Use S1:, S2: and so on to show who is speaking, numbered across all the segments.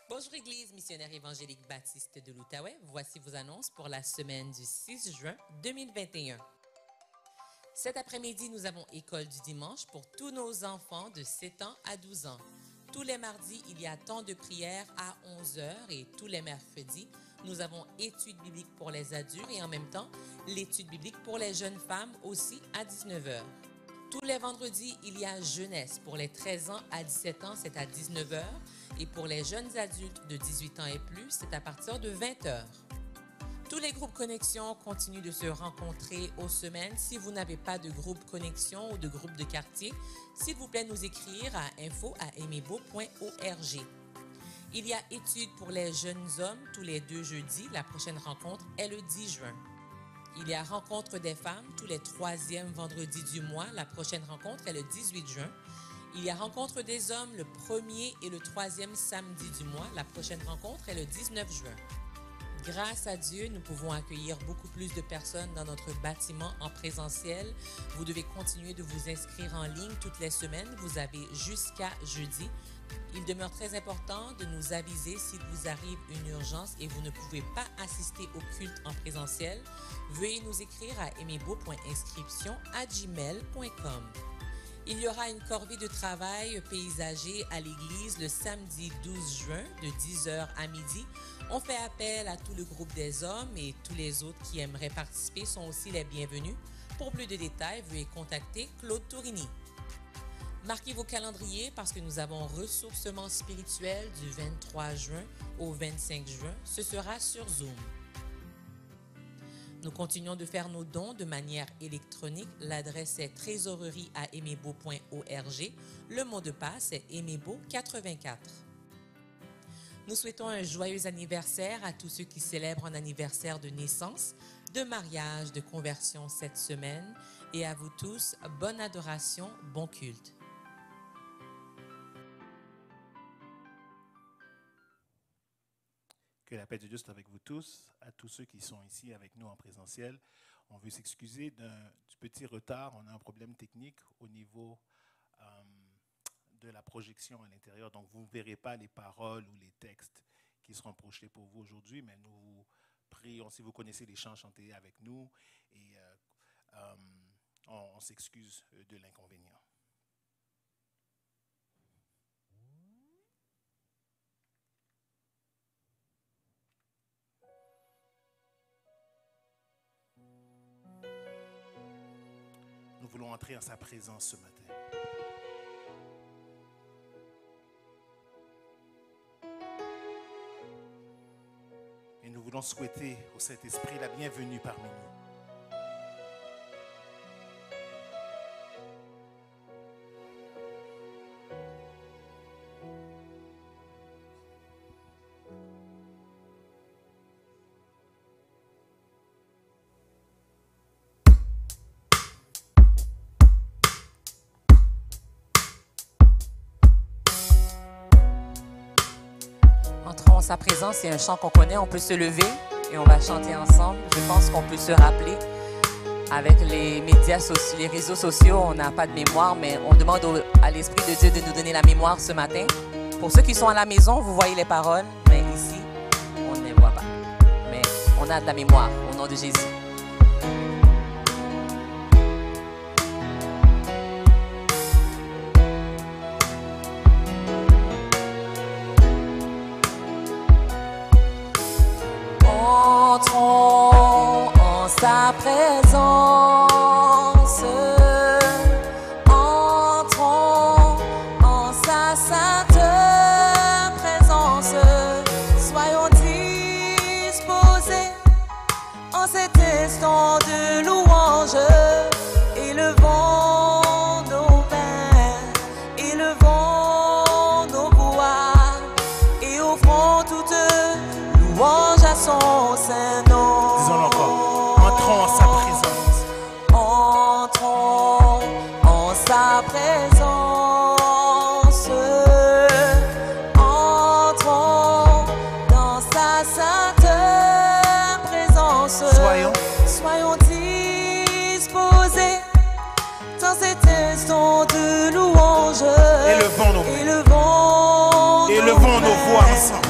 S1: Bonjour Église missionnaire évangélique baptiste de l'Outaouais. Voici vos annonces pour la semaine du 6 juin 2021. Cet après-midi, nous avons école du dimanche pour tous nos enfants de 7 ans à 12 ans. Tous les mardis, il y a temps de prière à 11h et tous les mercredis, nous avons études bibliques pour les adultes et en même temps, l'étude biblique pour les jeunes femmes aussi à 19h. Tous les vendredis, il y a jeunesse. Pour les 13 ans à 17 ans, c'est à 19h. Et pour les jeunes adultes de 18 ans et plus, c'est à partir de 20h. Tous les groupes Connexion continuent de se rencontrer aux semaines. Si vous n'avez pas de groupe Connexion ou de groupe de quartier, s'il vous plaît, nous écrire à info@aimerbeau.org. Il y a études pour les jeunes hommes tous les 2 jeudis. La prochaine rencontre est le 10 juin. Il y a rencontre des femmes tous les 3e vendredis du mois. La prochaine rencontre est le 18 juin. Il y a rencontre des hommes le 1er et le 3e samedi du mois. La prochaine rencontre est le 19 juin. Grâce à Dieu, nous pouvons accueillir beaucoup plus de personnes dans notre bâtiment en présentiel. Vous devez continuer de vous inscrire en ligne toutes les semaines. Vous avez jusqu'à jeudi. Il demeure très important de nous aviser s'il vous arrive une urgence et vous ne pouvez pas assister au culte en présentiel. Veuillez nous écrire à aimerbeau.inscription@gmail.com. Il y aura une corvée de travail paysager à l'église le samedi 12 juin de 10h à midi. On fait appel à tout le groupe des hommes et tous les autres qui aimeraient participer sont aussi les bienvenus. Pour plus de détails, veuillez contacter Claude Tourini. Marquez vos calendriers parce que nous avons ressourcement spirituel du 23 juin au 25 juin. Ce sera sur Zoom. Nous continuons de faire nos dons de manière électronique. L'adresse est trésorerie@aimerbeau.org. Le mot de passe est aimerbeau84. Nous souhaitons un joyeux anniversaire à tous ceux qui célèbrent un anniversaire de naissance, de mariage, de conversion cette semaine. Et à vous tous, bonne adoration, bon culte.
S2: Que la paix de Dieu soit avec vous tous, à tous ceux qui sont ici avec nous en présentiel. On veut s'excuser du petit retard. On a un problème technique au niveau de la projection à l'intérieur. Donc, vous ne verrez pas les paroles ou les textes qui seront projetés pour vous aujourd'hui, mais nous vous prions, si vous connaissez les chants, chantez avec nous et on s'excuse de l'inconvénient. Nous voulons entrer en sa présence ce matin. Et nous voulons souhaiter au Saint-Esprit la bienvenue parmi nous.
S1: Entrons en sa présence, c'est un chant qu'on connaît, on peut se lever et on va chanter ensemble. Je pense qu'on peut se rappeler. Avec les médias sociaux, les réseaux sociaux, on n'a pas de mémoire, mais on demande à l'Esprit de Dieu de nous donner la mémoire ce matin. Pour ceux qui sont à la maison, vous voyez les paroles, mais ici, on ne les voit pas. Mais on a de la mémoire au nom de Jésus. Entrons en sa présence, entrons en sa sainte présence, soyons disposés en cet instant de louange, élevons nos mains, élevons nos voix et offrons toute louange à son Saint nom.
S2: Disons-le encore. Entrons en sa présence.
S1: Entrons en sa présence. Entrons dans sa sainte présence. Soyons disposés dans cet instant de louange.
S2: Élevons nos voix ensemble.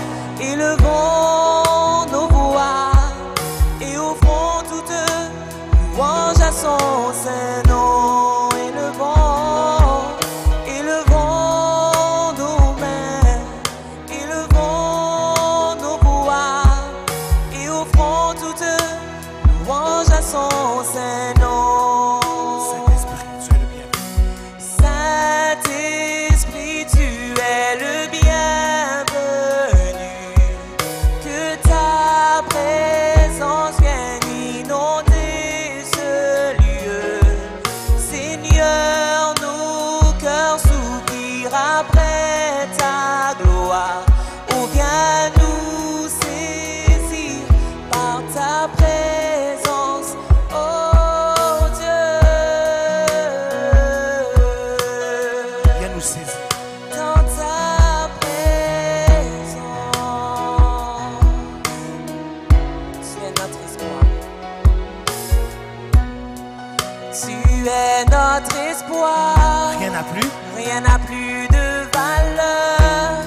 S2: n'a plus.
S3: Rien n'a plus de valeur,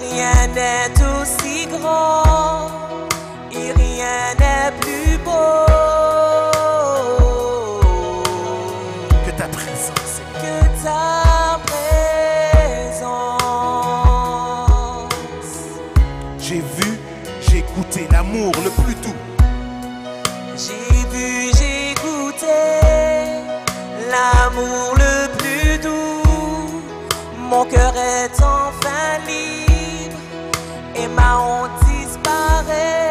S3: rien n'est aussi grand et rien n'est plus beau
S2: Que ta présence, Seigneur.
S3: que ta présence.
S2: J'ai vu, j'ai goûté l'amour le plus doux.
S3: J'ai vu, j'ai goûté l'amour le plus doux. Mon cœur est enfin libre et ma honte disparaît.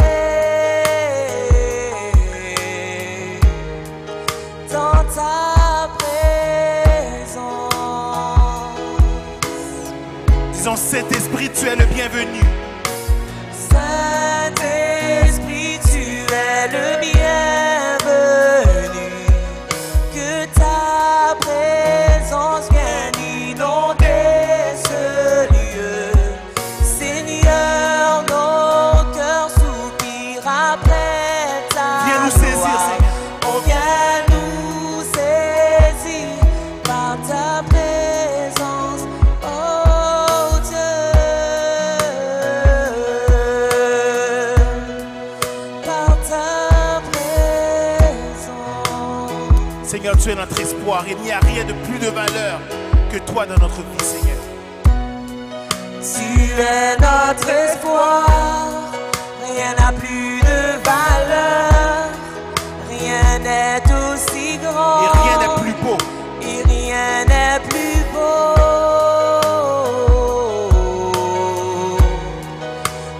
S3: Dans ta présence.
S2: Disons, Saint-Esprit, tu es le bienvenu.
S3: Saint-Esprit, tu es le bienvenu. Que ta présence vienne inonder ce lieu. Seigneur, nos cœurs soupirent après ta
S2: Viens nous saisir,
S3: gloire.
S2: Seigneur.
S3: On vient nous saisir par ta présence, oh Dieu, par ta présence.
S2: Seigneur, tu es notre espoir. Il n'y a rien de plus de valeur que toi dans notre vie, Seigneur.
S3: Tu es notre espoir, rien n'a plus de valeur, rien n'est aussi grand.
S2: Et rien n'est plus beau.
S3: Et rien n'est plus beau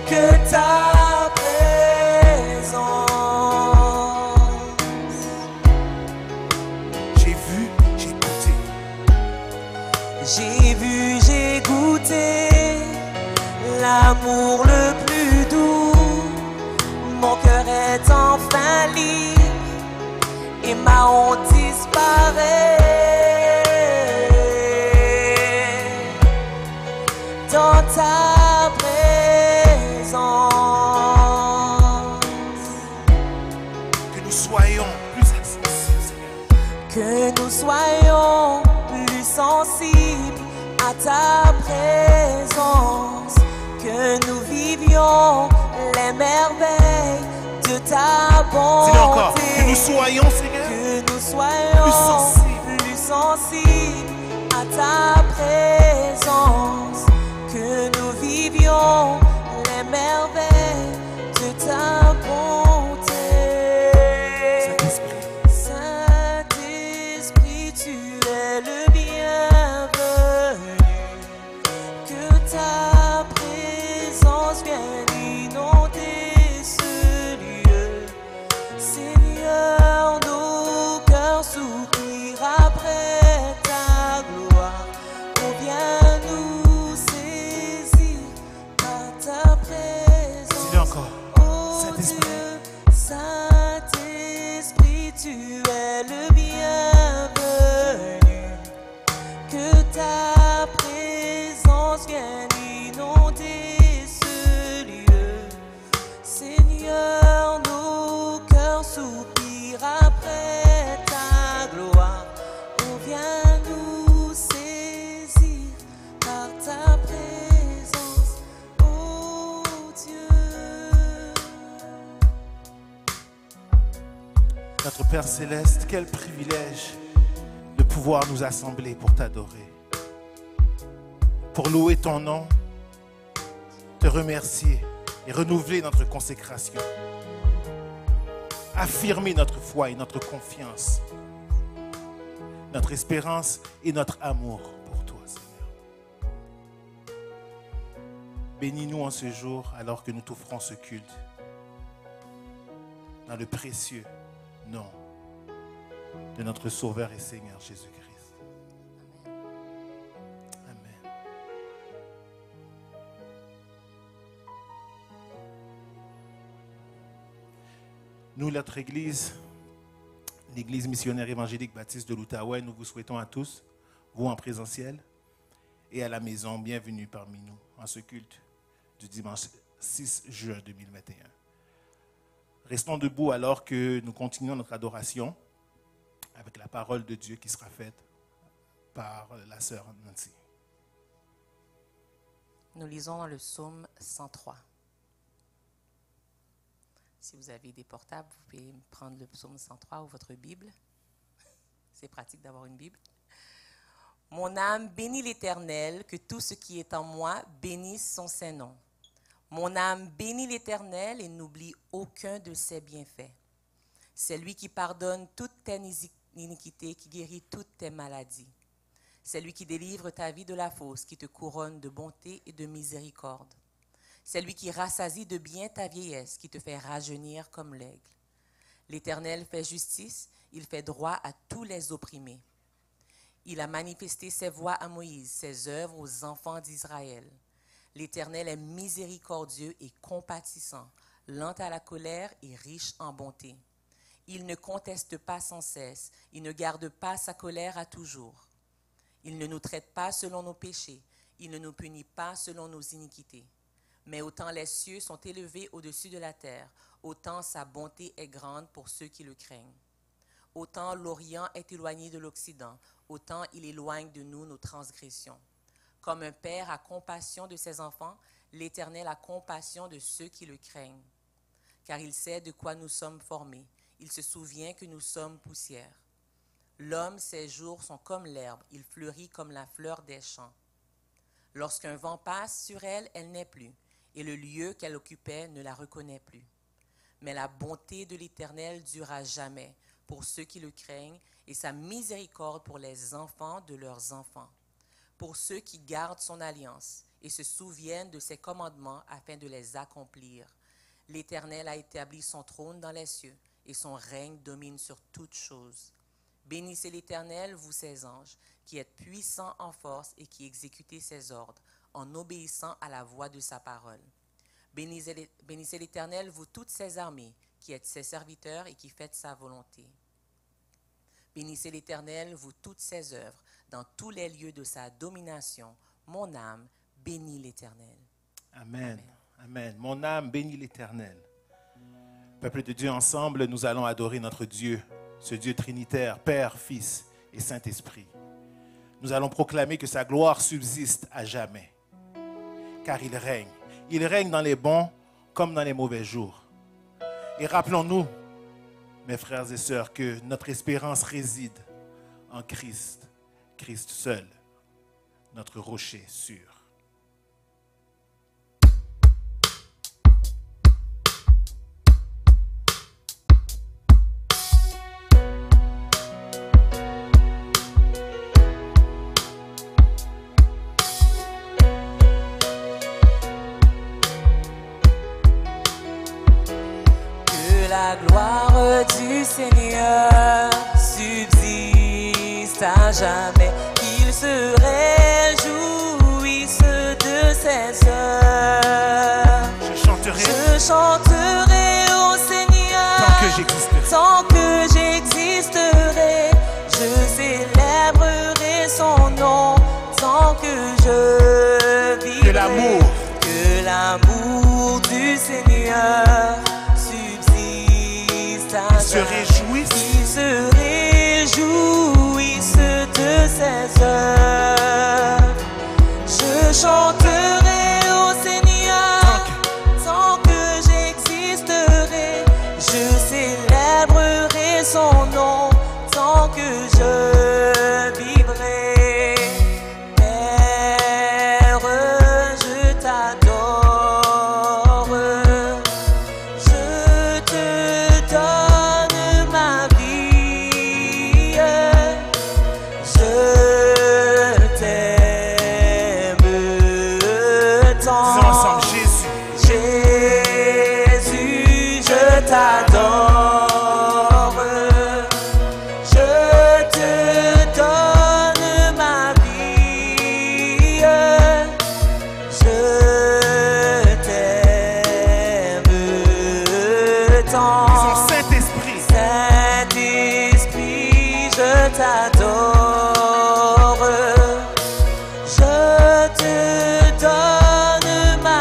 S3: que ta présence.
S2: J'ai vu, j'ai goûté.
S3: J'ai vu, j'ai goûté l'amour le plus doux. Mon cœur est enfin libre et ma honte disparaît. Dans ta présence.
S2: Que nous soyons plus accessibles, Seigneur.
S3: Que nous soyons plus sensibles à ta présence. Que nous vivions les merveilles de ta bonté.
S2: Dis-le encore. Que nous soyons, Seigneur.
S3: Que nous soyons plus sensibles à ta présence. Que nous vivions les merveilles de ta bonté.
S2: Saint-Esprit.
S3: Saint-Esprit, tu es le bienvenu. Que ta présence vienne inonder ce lieu. Seigneur, nos cœurs soupirent après ta gloire. On vient nous saisir par ta présence.
S2: Dis-le encore.
S3: Oh
S2: Saint-Esprit.
S3: Dieu, Saint-Esprit, tu es le bienvenu. Que ta présence vienne inonder ce lieu. Seigneur, nos cœurs soupirent après ta gloire. On vient nous saisir par ta présence, oh Dieu.
S2: Notre Père Céleste, quel privilège de pouvoir nous assembler pour t'adorer, pour louer ton nom, te remercier et renouveler notre consécration, affirmer notre foi et notre confiance, notre espérance et notre amour pour toi, Seigneur. Bénis-nous en ce jour alors que nous t'offrons ce culte, dans le précieux nom de notre Sauveur et Seigneur Jésus-Christ. Amen. Nous, notre Église, l'Église missionnaire évangélique baptiste de l'Outaouais, nous vous souhaitons à tous, vous en présentiel et à la maison, bienvenue parmi nous en ce culte du dimanche 6 juin 2021. Restons debout alors que nous continuons notre adoration avec la parole de Dieu qui sera faite par la sœur Nancy.
S1: Nous lisons dans le psaume 103. Si vous avez des portables, vous pouvez prendre le psaume 103 ou votre Bible. C'est pratique d'avoir une Bible. Mon âme bénit l'Éternel, que tout ce qui est en moi bénisse son saint nom. Mon âme bénit l'Éternel et n'oublie aucun de ses bienfaits. C'est lui qui pardonne toute tes iniquités, qui guérit toutes tes maladies. C'est lui qui délivre ta vie de la fosse, qui te couronne de bonté et de miséricorde. C'est lui qui rassasie de bien ta vieillesse, qui te fait rajeunir comme l'aigle. L'Éternel fait justice, il fait droit à tous les opprimés. Il a manifesté ses voies à Moïse, ses œuvres aux enfants d'Israël. L'Éternel est miséricordieux et compatissant, lent à la colère et riche en bonté. Il ne conteste pas sans cesse, il ne garde pas sa colère à toujours. Il ne nous traite pas selon nos péchés, il ne nous punit pas selon nos iniquités. Mais autant les cieux sont élevés au-dessus de la terre, autant sa bonté est grande pour ceux qui le craignent. Autant l'Orient est éloigné de l'Occident, autant il éloigne de nous nos transgressions. Comme un père a compassion de ses enfants, l'Éternel a compassion de ceux qui le craignent. Car il sait de quoi nous sommes formés, il se souvient que nous sommes poussière. L'homme, ses jours sont comme l'herbe, il fleurit comme la fleur des champs. Lorsqu'un vent passe sur elle, elle n'est plus, et le lieu qu'elle occupait ne la reconnaît plus. Mais la bonté de l'Éternel dure à jamais pour ceux qui le craignent, et sa miséricorde pour les enfants de leurs enfants, pour ceux qui gardent son alliance et se souviennent de ses commandements afin de les accomplir. L'Éternel a établi son trône dans les cieux, et son règne domine sur toutes choses. Bénissez l'Éternel, vous ses anges, qui êtes puissants en force et qui exécutez ses ordres, en obéissant à la voix de sa parole. Bénissez l'Éternel, vous toutes ses armées, qui êtes ses serviteurs et qui faites sa volonté. Bénissez l'Éternel, vous toutes ses œuvres, dans tous les lieux de sa domination. Mon âme bénit l'Éternel.
S2: Amen. Amen. Mon âme bénit l'Éternel. Peuple de Dieu, ensemble, nous allons adorer notre Dieu, ce Dieu trinitaire, Père, Fils et Saint-Esprit. Nous allons proclamer que sa gloire subsiste à jamais, car il règne. Il règne dans les bons comme dans les mauvais jours. Et rappelons-nous, mes frères et sœurs, que notre espérance réside en Christ, Christ seul, notre rocher sûr.
S3: La gloire du Seigneur subsiste à jamais. Il se réjouisse de ses œuvres. Je chanterai au Seigneur tant que j'existerai. Je célébrerai son nom tant que je vivrai. Que l'amour du Seigneur
S2: se réjouissent.
S3: Ils se réjouissent de ses œuvres. Je chanterai au Seigneur tant que j'existerai. Je célébrerai son nom tant que je vivrai. Père, je t'adore. Je te donne ma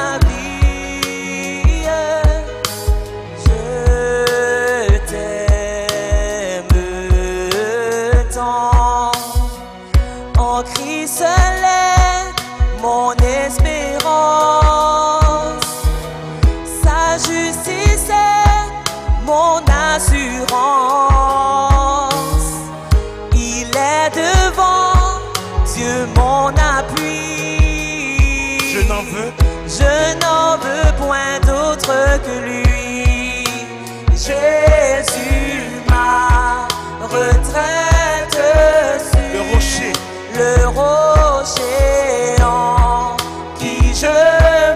S3: Je n'en veux point d'autre que lui. Jésus, ma retraite sûre.
S2: Le rocher.
S3: Le rocher en qui je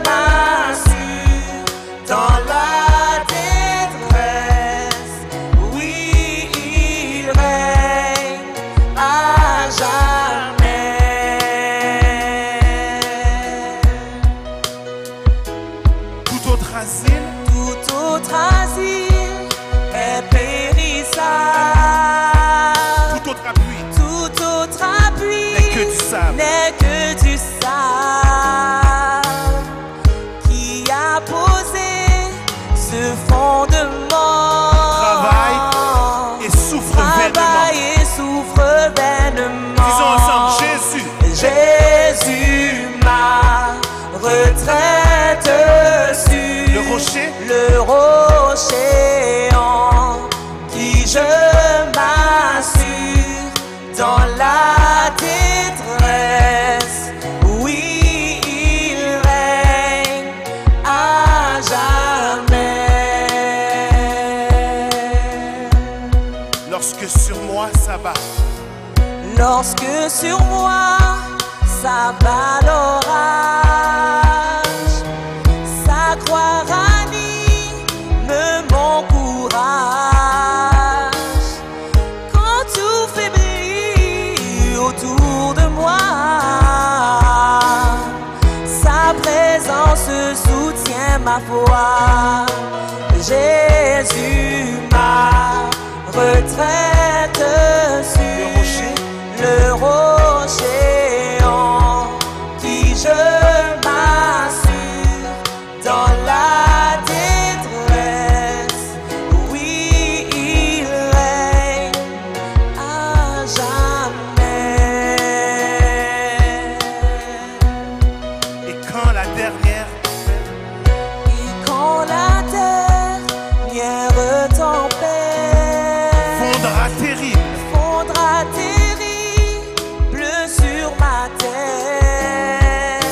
S3: m'assure dans la détresse. Oui, il règne à jamais.
S2: Tout autre asile.
S3: Tout autre asile est périssable.
S2: Tout autre appui.
S3: Tout autre appui
S2: N'est que du sable.
S3: n'est que du sable qui a posé ce fondement.
S2: Travaille et souffre vainement.
S3: Travaille et souffre vainement.
S2: Disons ensemble, Jésus.
S3: Jésus, ma retraite sûre.
S2: Le rocher.
S3: Le rocher en qui je m'assure dans la détresse. Oui, il règne à jamais.
S2: Lorsque sur moi s'abat
S3: Lorsque sur moi s'abat l'orage, sa croix ranime mon courage. Quand tout faiblit autour de moi, sa présence soutient ma foi. Jésus, ma retraite sûre. Le rocher en qui je m'assure dans la détresse. Oui, il règne à jamais.
S2: et quand la dernière
S3: Et quand la dernière tempête
S2: fondra terrible
S3: fondra terrible sur ma tête,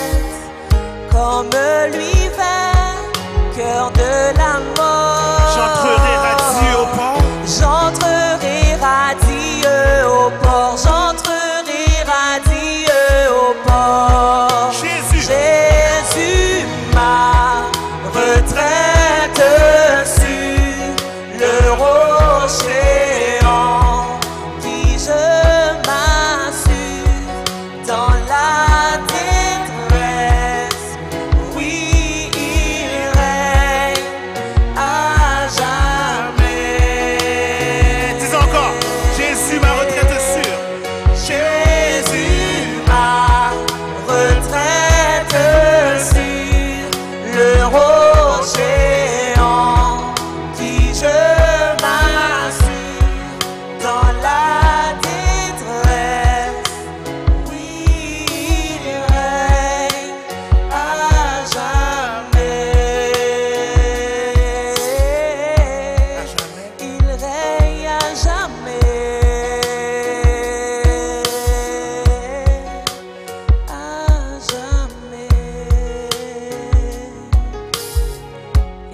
S3: comme l'hiver, cœur de la mort,
S2: j'entrerai radieux au port.
S3: J'entrerai radieux au port. J'entrerai radieux au port.
S2: Jésus.
S3: Jésus, ma retraite sûre. Le rocher en qui je m'assure dans la détresse. Oui, il règne à jamais.
S2: Dis encore, Jésus ma retraite sûre.
S3: Jésus, ma retraite sûre. Le rocher en qui je m'assure dans la détresse. Oui, il règne à jamais.
S2: À jamais.
S3: Il règne à jamais. À jamais.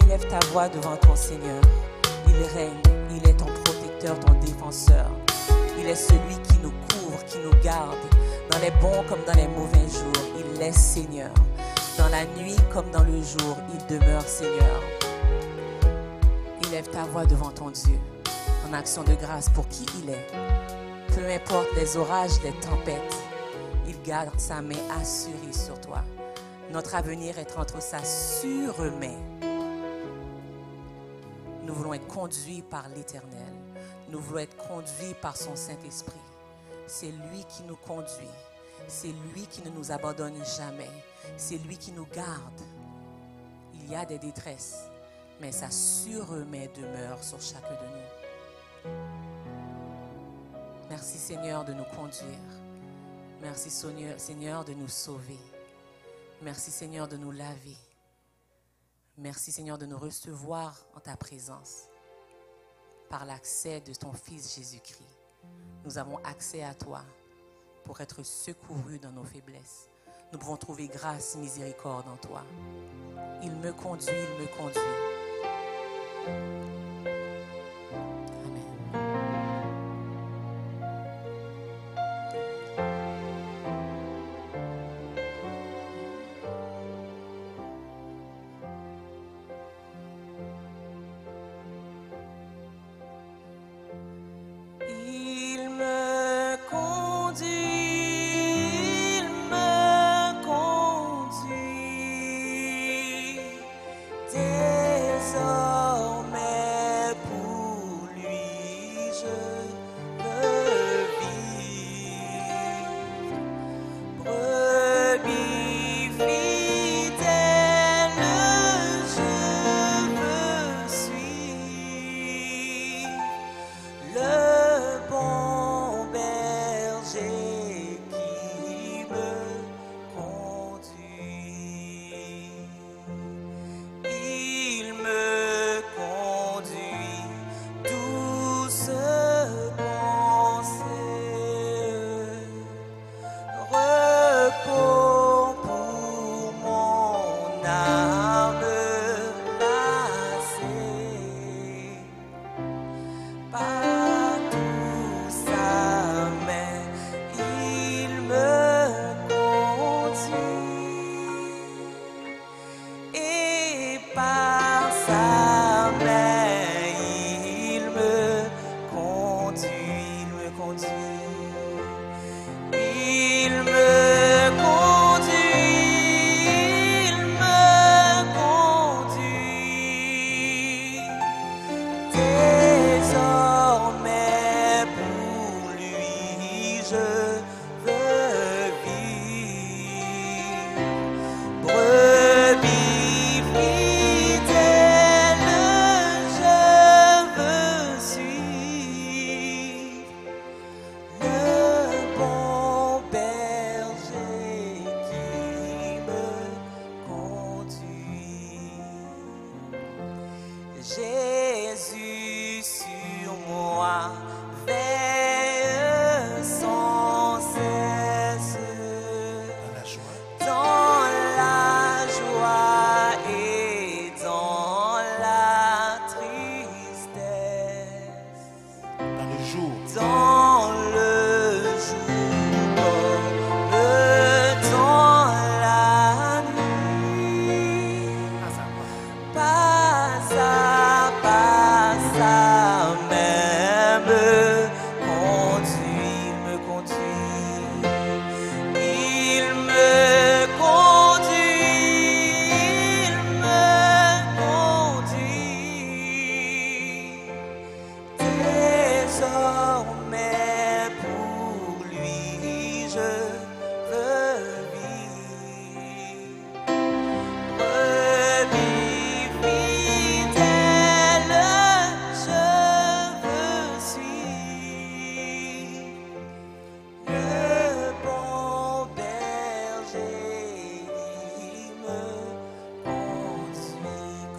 S3: Élève ta voix devant ton Seigneur. Il règne, il est ton protecteur, ton défenseur. Il est celui qui nous couvre, qui nous garde, dans les bons comme dans les mauvais jours. Il est Seigneur. Dans la nuit comme dans le jour, il demeure Seigneur. Élève ta voix devant ton Dieu, en action de grâce pour qui il est. Peu importe les orages, les tempêtes, il garde sa main assurée sur toi. Notre avenir est entre sa sûre main. Nous voulons être conduits par l'Éternel. Nous voulons être conduits par son Saint-Esprit. C'est lui qui nous conduit. C'est lui qui ne nous abandonne jamais. C'est lui qui nous garde. Il y a des détresses, mais sa sûre main demeure sur chacun de nous. Merci Seigneur de nous conduire. Merci Seigneur de nous sauver. Merci Seigneur de nous laver. Merci Seigneur de nous recevoir en ta présence par l'accès de ton Fils Jésus-Christ. Nous avons accès à toi pour être secourus dans nos faiblesses. nous pouvons trouver grâce, miséricorde en toi. Il me conduit, il me conduit.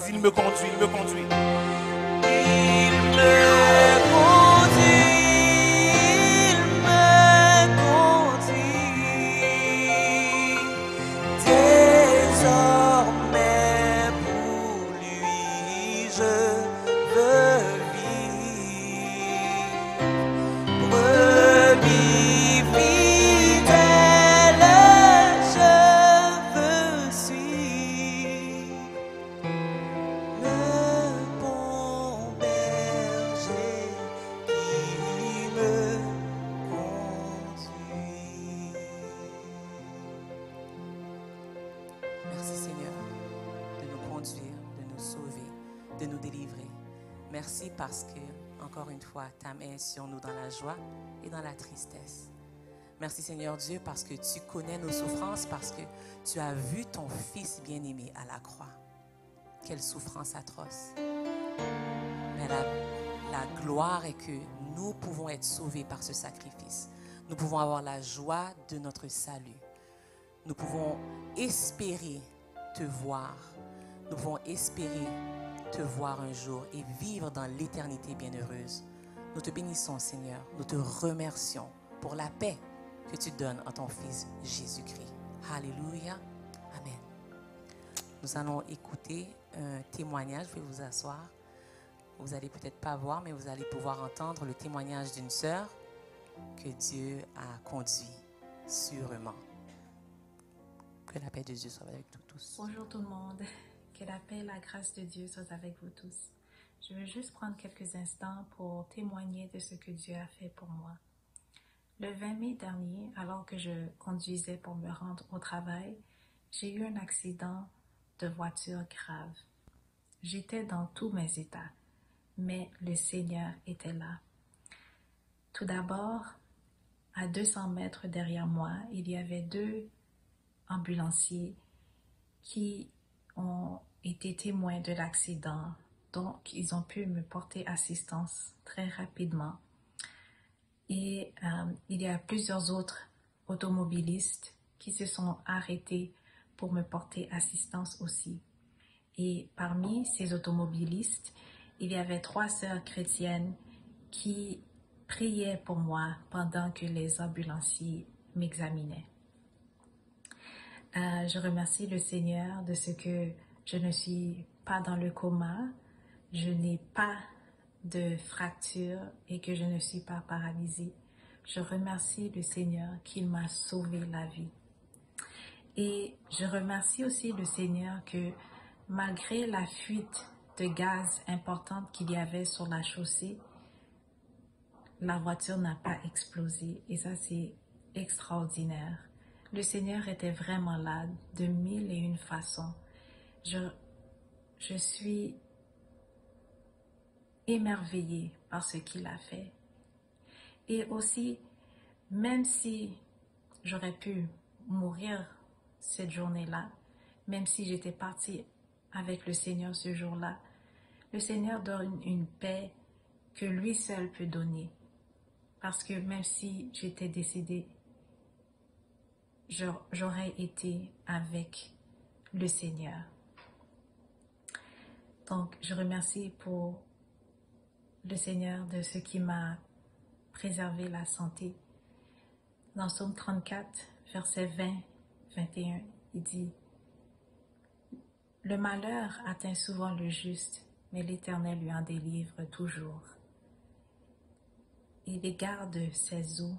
S2: Il me conduit, il me conduit.
S3: Merci parce que, encore une fois, ta main est sur nous dans la joie et dans la tristesse. Merci Seigneur Dieu parce que tu connais nos souffrances, parce que tu as vu ton Fils bien-aimé à la croix. Quelle souffrance atroce. Mais la gloire est que nous pouvons être sauvés par ce sacrifice. Nous pouvons avoir la joie de notre salut. Nous pouvons espérer te voir. Nous pouvons espérer te voir un jour et vivre dans l'éternité bienheureuse. Nous te bénissons, Seigneur. Nous te remercions pour la paix que tu donnes en ton Fils Jésus-Christ. Alléluia. Amen. Nous allons écouter un témoignage. Vous pouvez vous asseoir. Vous n'allez peut-être pas voir, mais vous allez pouvoir entendre le témoignage d'une sœur que Dieu a conduit sûrement. Que la paix de Dieu soit avec nous tous.
S4: Bonjour tout le monde. Que la paix et la grâce de Dieu soient avec vous tous. Je veux juste prendre quelques instants pour témoigner de ce que Dieu a fait pour moi. Le 20 mai dernier, alors que je conduisais pour me rendre au travail, j'ai eu un accident de voiture grave. J'étais dans tous mes états, mais le Seigneur était là. Tout d'abord, à 200 mètres derrière moi, il y avait 2 ambulanciers qui ont été témoins de l'accident, donc ils ont pu me porter assistance très rapidement. Et il y a plusieurs autres automobilistes qui se sont arrêtés pour me porter assistance aussi. Et parmi ces automobilistes, il y avait 3 sœurs chrétiennes qui priaient pour moi pendant que les ambulanciers m'examinaient. Je remercie le Seigneur de ce que je ne suis pas dans le coma, je n'ai pas de fracture et que je ne suis pas paralysée. Je remercie le Seigneur qu'il m'a sauvé la vie. Et je remercie aussi le Seigneur que malgré la fuite de gaz importante qu'il y avait sur la chaussée, la voiture n'a pas explosé et ça c'est extraordinaire. Le Seigneur était vraiment là de 1001 façons. Je suis émerveillée par ce qu'il a fait. Et aussi, même si j'aurais pu mourir cette journée-là, même si j'étais partie avec le Seigneur ce jour-là, le Seigneur donne une paix que lui seul peut donner. Parce que même si j'étais décédée, j'aurais été avec le Seigneur. Donc, je remercie pour le Seigneur de ce qui m'a préservé la santé. Dans Psaume 34, versets 20-21, il dit « Le malheur atteint souvent le juste, mais l'Éternel lui en délivre toujours. Il les garde ses os,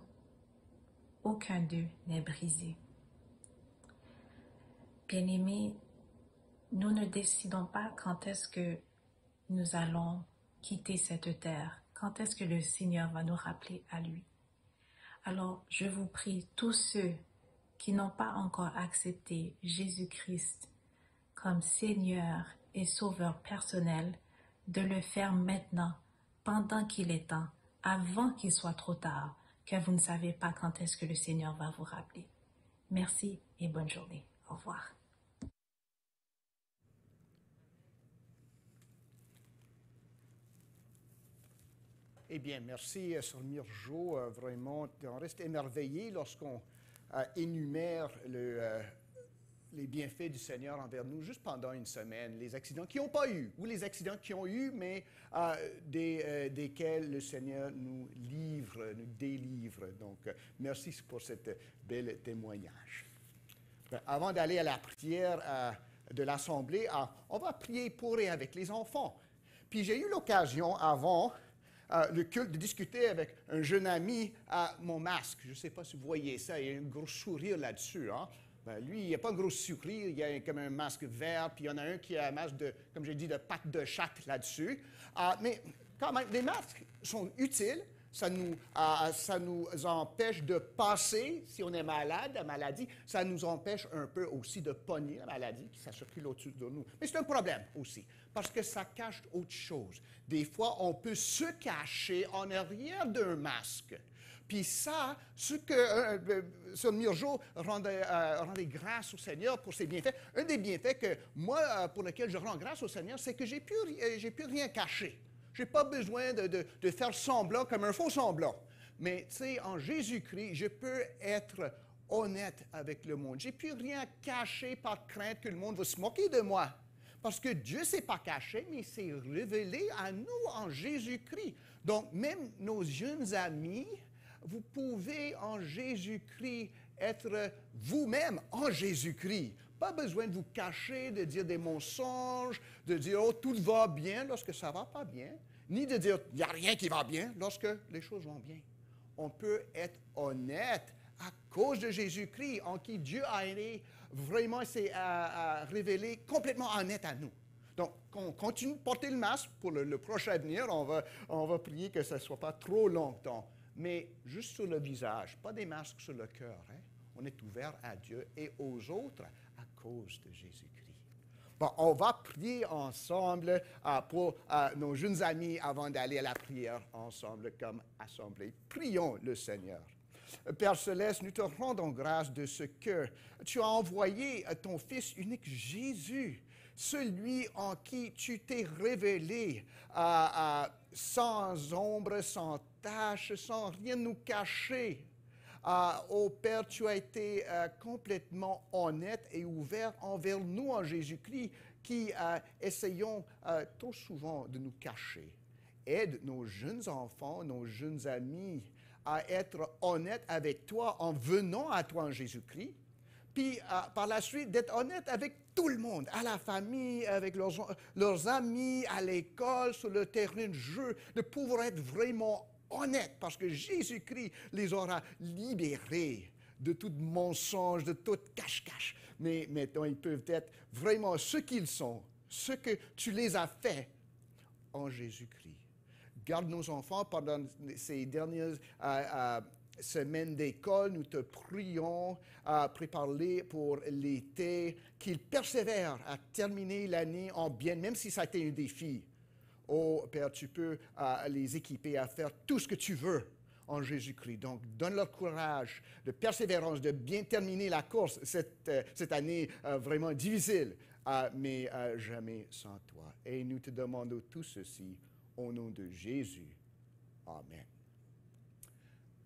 S4: aucun d'eux n'est brisé. » Bien-aimés, nous ne décidons pas quand est-ce que nous allons quitter cette terre, quand est-ce que le Seigneur va nous rappeler à lui. Alors, je vous prie, tous ceux qui n'ont pas encore accepté Jésus-Christ comme Seigneur et Sauveur personnel, de le faire maintenant, pendant qu'il est temps, avant qu'il soit trop tard, car vous ne savez pas quand est-ce que le Seigneur va vous rappeler. Merci et bonne journée. Au revoir.
S5: Eh bien, merci, Sœur Mirjo. Vraiment, on reste émerveillé lorsqu'on énumère les bienfaits du Seigneur envers nous juste pendant une semaine. Les accidents qui n'ont pas eu, ou les accidents qui ont eu, mais desquels le Seigneur nous livre, nous délivre. Donc, merci pour ce bel témoignage. Avant d'aller à la prière de l'Assemblée, on va prier pour et avec les enfants. Puis j'ai eu l'occasion avant le culte de discuter avec un jeune ami à mon masque. Je ne sais pas si vous voyez ça, il y a un gros sourire là-dessus. Hein? Ben, lui, il n'y a pas un gros sourire, il y a comme un masque vert, puis il y en a un qui a un masque de, comme j'ai dit, de patte de chatte là-dessus. Mais quand même, les masques sont utiles. Ça nous empêche de passer, si on est malade, la maladie. Ça nous empêche un peu aussi de pogner la maladie, ça circule au-dessus de nous. Mais c'est un problème aussi, parce que ça cache autre chose. Des fois, on peut se cacher en arrière d'un masque. Puis ça, ce que Sœur Mirjo rendait grâce au Seigneur pour ses bienfaits. Un des bienfaits que moi, pour lequel je rends grâce au Seigneur, c'est que j'ai pu rien cacher. Je n'ai pas besoin de faire semblant comme un faux semblant. Mais, tu sais, en Jésus-Christ, je peux être honnête avec le monde. Je n'ai plus rien caché par crainte que le monde va se moquer de moi. Parce que Dieu ne s'est pas caché, mais il s'est révélé à nous en Jésus-Christ. Donc, même nos jeunes amis, vous pouvez en Jésus-Christ être vous-même en Jésus-Christ. Pas besoin de vous cacher, de dire des mensonges, de dire « Oh, tout va bien » lorsque ça ne va pas bien, ni de dire « Il n'y a rien qui va bien » lorsque les choses vont bien. On peut être honnête à cause de Jésus-Christ, en qui Dieu a été vraiment s'est révélé complètement honnête à nous. Donc, on continue de porter le masque pour le prochain avenir. On va prier que ce ne soit pas trop longtemps, mais juste sur le visage, pas des masques sur le cœur. Hein? On est ouvert à Dieu et aux autres à cause de Jésus-Christ. Bon, on va prier ensemble pour nos jeunes amis avant d'aller à la prière ensemble comme assemblée. Prions le Seigneur. Père Céleste, nous te rendons grâce de ce que tu as envoyé ton Fils unique Jésus, celui en qui tu t'es révélé sans ombre, sans tache, sans rien nous cacher. Ô Père, tu as été complètement honnête et ouvert envers nous en Jésus-Christ qui essayons trop souvent de nous cacher. Aide nos jeunes enfants, nos jeunes amis à être honnêtes avec toi en venant à toi en Jésus-Christ, puis par la suite d'être honnêtes avec tout le monde, à la famille, avec leurs amis, à l'école, sur le terrain de jeu, de pouvoir être vraiment honnêtes parce que Jésus-Christ les aura libérés de tout mensonge, de tout cache-cache. Mais maintenant, ils peuvent être vraiment ce qu'ils sont, ce que tu les as faits en Jésus-Christ. Garde nos enfants pendant ces dernières semaines d'école. Nous te prions, prépare-les pour l'été, qu'ils persévèrent à terminer l'année en bien, même si ça a été un défi. Oh, Père, tu peux les équiper à faire tout ce que tu veux en Jésus-Christ. Donc, donne-leur courage, de persévérance, de bien terminer la course cette année vraiment difficile, mais jamais sans toi. Et nous te demandons tout ceci au nom de Jésus. Amen.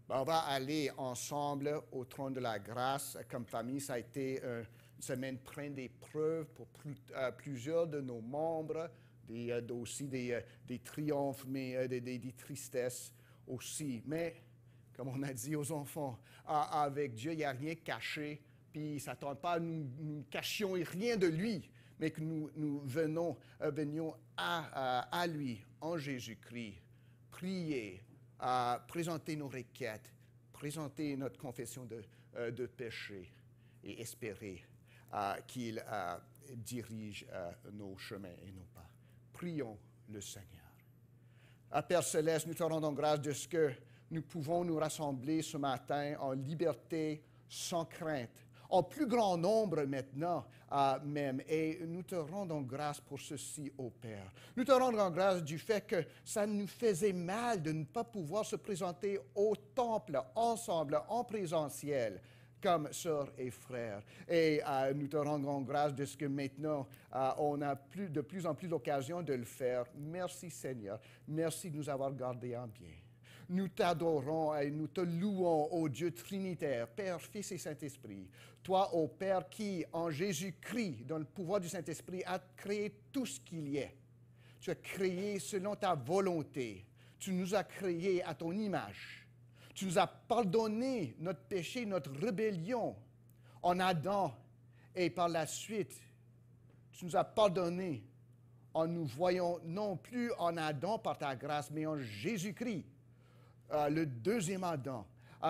S5: On va aller ensemble au trône de la grâce. Comme famille, ça a été une semaine pleine d'épreuves pour plusieurs de nos membres, aussi des triomphes, mais des tristesses aussi. Mais, comme on a dit aux enfants, avec Dieu, il n'y a rien caché, puis il ne s'attend pas à nous cachions rien de lui, mais que nous venions à lui en Jésus-Christ, prier, présenter nos requêtes, présenter notre confession de péché et espérer qu'il dirige nos chemins et nos pas. Prions le Seigneur. Père Céleste, nous te rendons grâce de ce que nous pouvons nous rassembler ce matin en liberté, sans crainte, en plus grand nombre maintenant même. Et nous te rendons grâce pour ceci, ô Père. Nous te rendons grâce du fait que ça nous faisait mal de ne pas pouvoir se présenter au temple ensemble, en présentiel, comme sœurs et frères. Et nous te rendons grâce de ce que maintenant, on a de plus en plus l'occasion de le faire. Merci Seigneur. Merci de nous avoir gardés en bien. Nous t'adorons et nous te louons, ô Dieu Trinitaire, Père, Fils et Saint-Esprit. Toi, ô Père, qui, en Jésus-Christ, dans le pouvoir du Saint-Esprit, a créé tout ce qu'il y a. Tu as créé selon ta volonté. Tu nous as créés à ton image. Tu nous as pardonné notre péché, notre rébellion en Adam. Et par la suite, tu nous as pardonné en nous voyant non plus en Adam par ta grâce, mais en Jésus-Christ. Le deuxième Adam,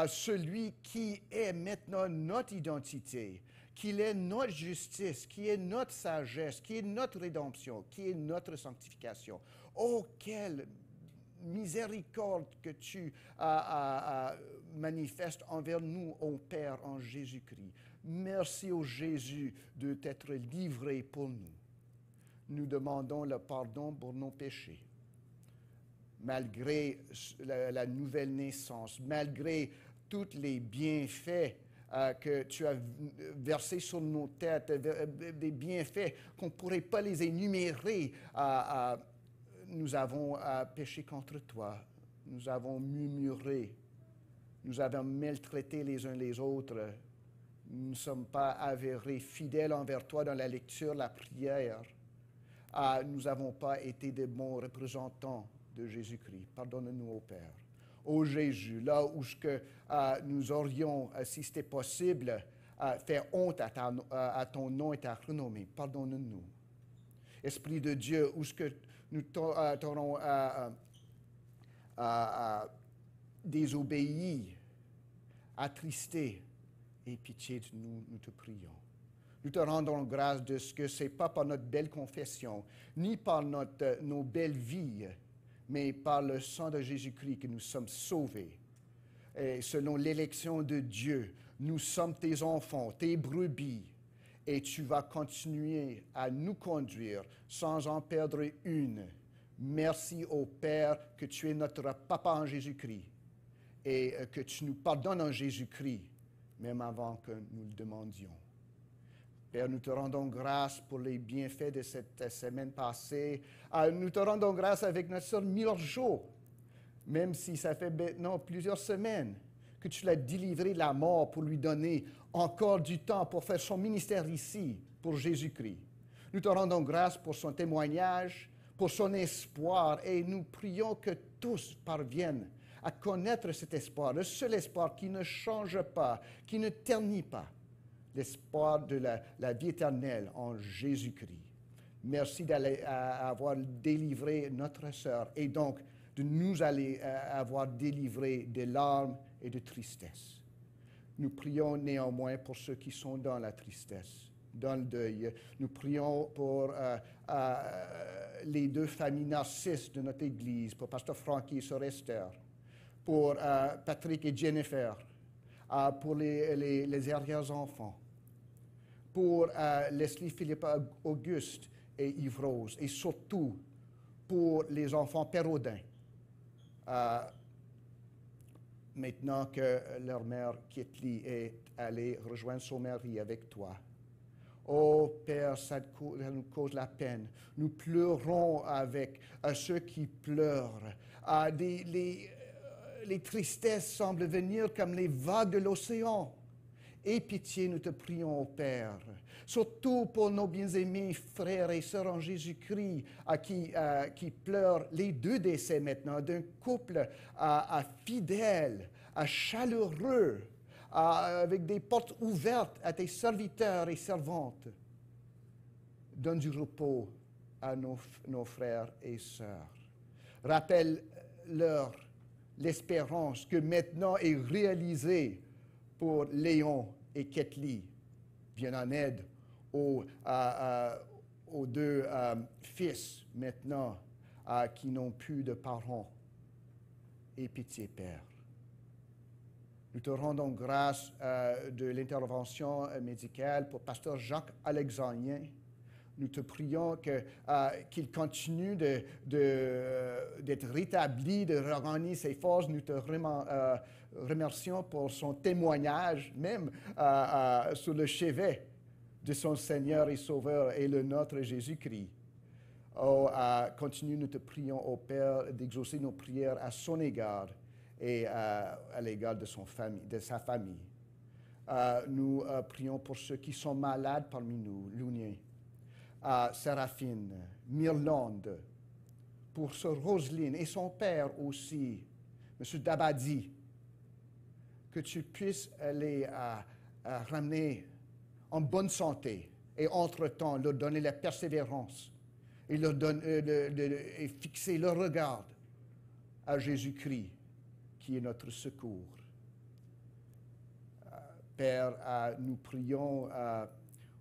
S5: celui qui est maintenant notre identité, qui est notre justice, qui est notre sagesse, qui est notre rédemption, qui est notre sanctification. Oh, quelle miséricorde que tu manifestes envers nous, ô Père, en Jésus-Christ. Merci, ô Jésus, de t'être livré pour nous. Nous demandons le pardon pour nos péchés. Malgré la nouvelle naissance, malgré tous les bienfaits que tu as versés sur nos têtes, des bienfaits qu'on ne pourrait pas les énumérer, nous avons péché contre toi, nous avons murmuré, nous avons maltraité les uns les autres, nous ne sommes pas avérés fidèles envers toi dans la lecture, la prière, nous n'avons pas été de bons représentants de Jésus-Christ. Pardonne-nous, ô Père. ô Jésus, là où nous aurions, si c'était possible, fait honte à ton nom et ta renommée. Pardonne-nous. Esprit de Dieu, où nous t'aurons désobéi, attristé, et pitié de nous, nous te prions. Nous te rendons grâce de ce que ce n'est pas par notre belle confession, ni par nos belles vies, mais par le sang de Jésus-Christ que nous sommes sauvés. Et selon l'élection de Dieu, nous sommes tes enfants, tes brebis, et tu vas continuer à nous conduire sans en perdre une. Merci au Père que tu es notre Papa en Jésus-Christ et que tu nous pardonnes en Jésus-Christ, même avant que nous le demandions. Père, nous te rendons grâce pour les bienfaits de cette semaine passée. Nous te rendons grâce avec notre sœur Mirjo, même si ça fait maintenant plusieurs semaines que tu l'as délivré de la mort pour lui donner encore du temps pour faire son ministère ici, pour Jésus-Christ. Nous te rendons grâce pour son témoignage, pour son espoir, et nous prions que tous parviennent à connaître cet espoir, le seul espoir qui ne change pas, qui ne ternit pas, l'espoir de la vie éternelle en Jésus-Christ. Merci d'avoir délivré notre sœur et donc de nous avoir délivré des larmes et de tristesse. Nous prions néanmoins pour ceux qui sont dans la tristesse, dans le deuil. Nous prions pour les deux familles narcisses de notre Église, pour Pasteur Frankie et Sœur Esther, pour Patrick et Jennifer, pour les arrière-enfants, pour Leslie, Philippe, Auguste et Yves-Rose, et surtout pour les enfants Pérodin, maintenant que leur mère Kietli est allée rejoindre son mari avec toi. Oh Père, ça nous cause la peine. Nous pleurons avec ceux qui pleurent. Les tristesses semblent venir comme les vagues de l'océan. Aie pitié, nous te prions, ô Père, surtout pour nos bien-aimés frères et sœurs en Jésus-Christ qui pleurent les deux décès maintenant d'un couple fidèle, chaleureux, avec des portes ouvertes à tes serviteurs et servantes. Donne du repos à nos frères et sœurs. Rappelle-leur l'espérance que maintenant est réalisée pour Léon et Ketli. Viens en aide aux deux fils maintenant qui n'ont plus de parents. Aie pitié, Père. Nous te rendons grâce de l'intervention médicale pour Pasteur Jacques Alexandrien. Nous te prions qu'il continue d'être rétabli, de regagner ses forces. Nous te remercions pour son témoignage, même sur le chevet de son Seigneur et Sauveur et le nôtre Jésus-Christ. Oh, continue, nous te prions, ô Père, d'exaucer nos prières à son égard et à l'égard de sa famille. Nous prions pour ceux qui sont malades parmi nous, Lounien, Séraphine, Myrlande, pour sœur Roselyne et son père aussi, M. Dabadi, que tu puisses les ramener en bonne santé et entre-temps leur donner la persévérance et et fixer leur regard à Jésus-Christ, qui est notre secours. Père, nous prions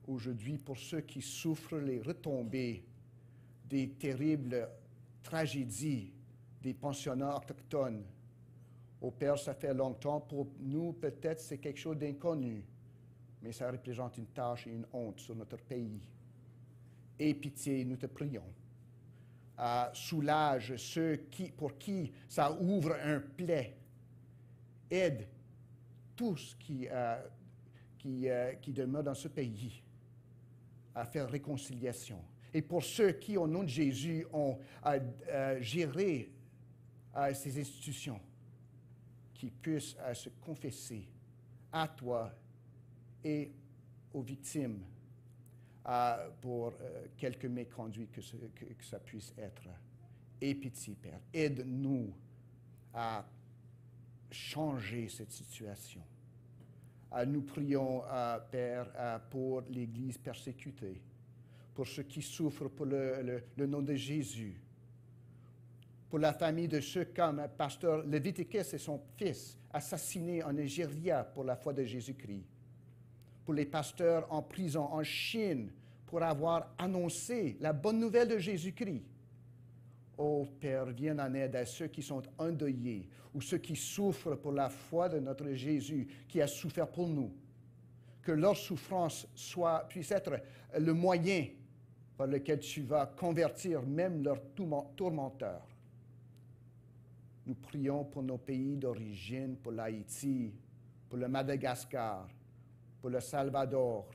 S5: aujourd'hui pour ceux qui souffrent les retombées des terribles tragédies des pensionnats autochtones. Ô Père, ça fait longtemps pour nous, peut-être c'est quelque chose d'inconnu, mais ça représente une tâche et une honte sur notre pays. Aie pitié, nous te prions. Soulage ceux pour qui ça ouvre un plaie. Aide tous qui demeurent dans ce pays à faire réconciliation. Et pour ceux qui, au nom de Jésus, ont géré ces institutions, qui puissent se confesser à toi et aux victimes pour quelque méconduit que ça puisse être. Aie pitié, Père. Aide-nous à changer cette situation. Nous prions, Père, pour l'Église persécutée, pour ceux qui souffrent pour le nom de Jésus, pour la famille de ceux comme pasteur Leviticus et son fils, assassinés en Nigeria pour la foi de Jésus-Christ, pour les pasteurs en prison en Chine pour avoir annoncé la bonne nouvelle de Jésus-Christ. Ô Père, viens en aide à ceux qui sont endeuillés ou ceux qui souffrent pour la foi de notre Jésus qui a souffert pour nous. Que leur souffrance puisse être le moyen par lequel tu vas convertir même leurs tourmenteurs. Nous prions pour nos pays d'origine, pour l'Haïti, pour le Madagascar, pour le Salvador,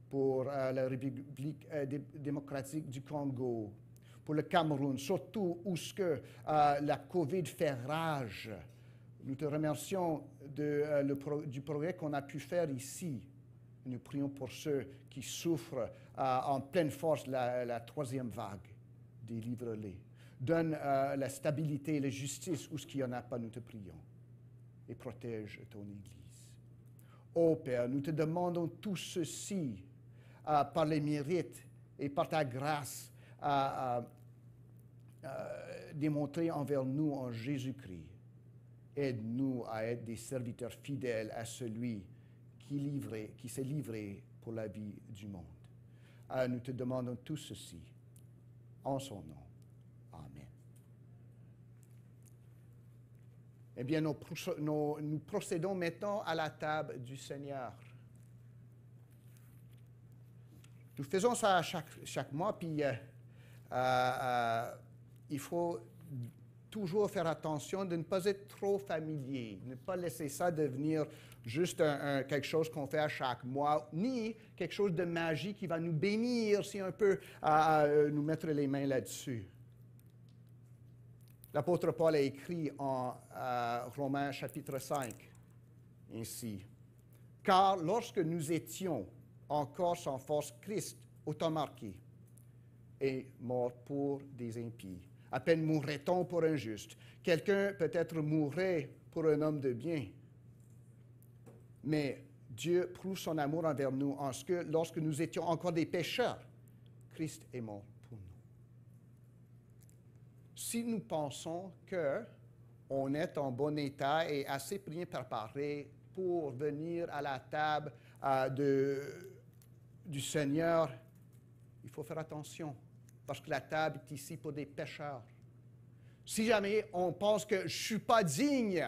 S5: pour la République démocratique du Congo, pour le Cameroun, surtout où la COVID fait rage. Nous te remercions du progrès qu'on a pu faire ici. Nous prions pour ceux qui souffrent en pleine force la troisième vague. Délivre-les. Donne la stabilité et la justice où ce qu'il n'y en a pas, nous te prions. Et protège ton Église. Ô Père, nous te demandons tout ceci par les mérites et par ta grâce démontrée envers nous en Jésus-Christ. Aide-nous à être des serviteurs fidèles à celui qui s'est livré pour la vie du monde. Nous te demandons tout ceci en son nom. Amen. Eh bien, nous procédons maintenant à la table du Seigneur. Nous faisons ça chaque mois, puis il faut toujours faire attention de ne pas être trop familier, ne pas laisser ça devenir juste quelque chose qu'on fait à chaque mois, ni quelque chose de magique qui va nous bénir si on peut nous mettre les mains là-dessus. L'apôtre Paul a écrit en Romains chapitre 5, ainsi. « Car lorsque nous étions encore sans force, Christ, autant marqué, est mort pour des impies. À peine mourrait-on pour un juste. Quelqu'un peut-être mourrait pour un homme de bien. Mais Dieu prouve son amour envers nous en ce que, lorsque nous étions encore des pécheurs, Christ est mort pour nous. » Si nous pensons qu'on est en bon état et assez bien préparé pour venir à la table du Seigneur, il faut faire attention, parce que la table est ici pour des pécheurs. Si jamais on pense que je ne suis pas digne,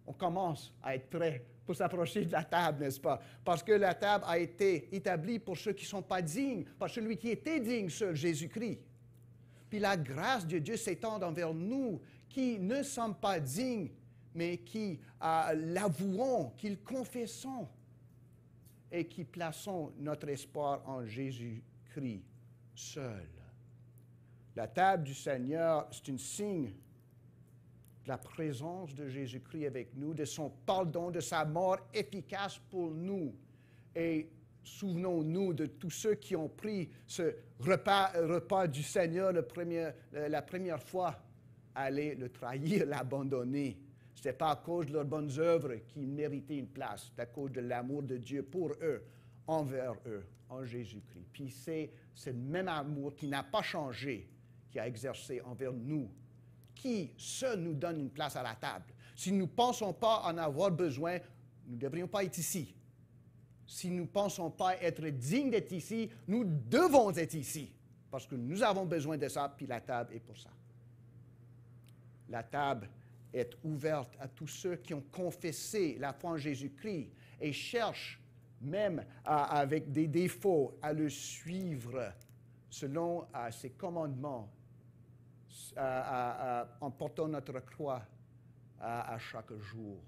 S5: on commence à être prêt pour s'approcher de la table, n'est-ce pas? Parce que la table a été établie pour ceux qui ne sont pas dignes, par celui qui était digne, seul Jésus-Christ. Puis la grâce de Dieu s'étend envers nous qui ne sommes pas dignes, mais qui l'avouons, qui le confessons et qui plaçons notre espoir en Jésus-Christ seul. La table du Seigneur, c'est un signe de la présence de Jésus-Christ avec nous, de son pardon, de sa mort efficace pour nous. Et souvenons-nous de tous ceux qui ont pris ce repas du Seigneur la première fois, allaient le trahir, l'abandonner. Ce n'était pas à cause de leurs bonnes œuvres qu'ils méritaient une place, c'est à cause de l'amour de Dieu pour eux, envers eux, en Jésus-Christ. Puis c'est ce même amour qui n'a pas changé, qui a exercé envers nous, qui seul nous donne une place à la table. Si nous ne pensons pas en avoir besoin, nous ne devrions pas être ici. Si nous ne pensons pas être dignes d'être ici, nous devons être ici, parce que nous avons besoin de ça, puis la table est pour ça. La table est ouverte à tous ceux qui ont confessé la foi en Jésus-Christ et cherchent, même avec des défauts, à le suivre selon ses commandements, en portant notre croix à chaque jour.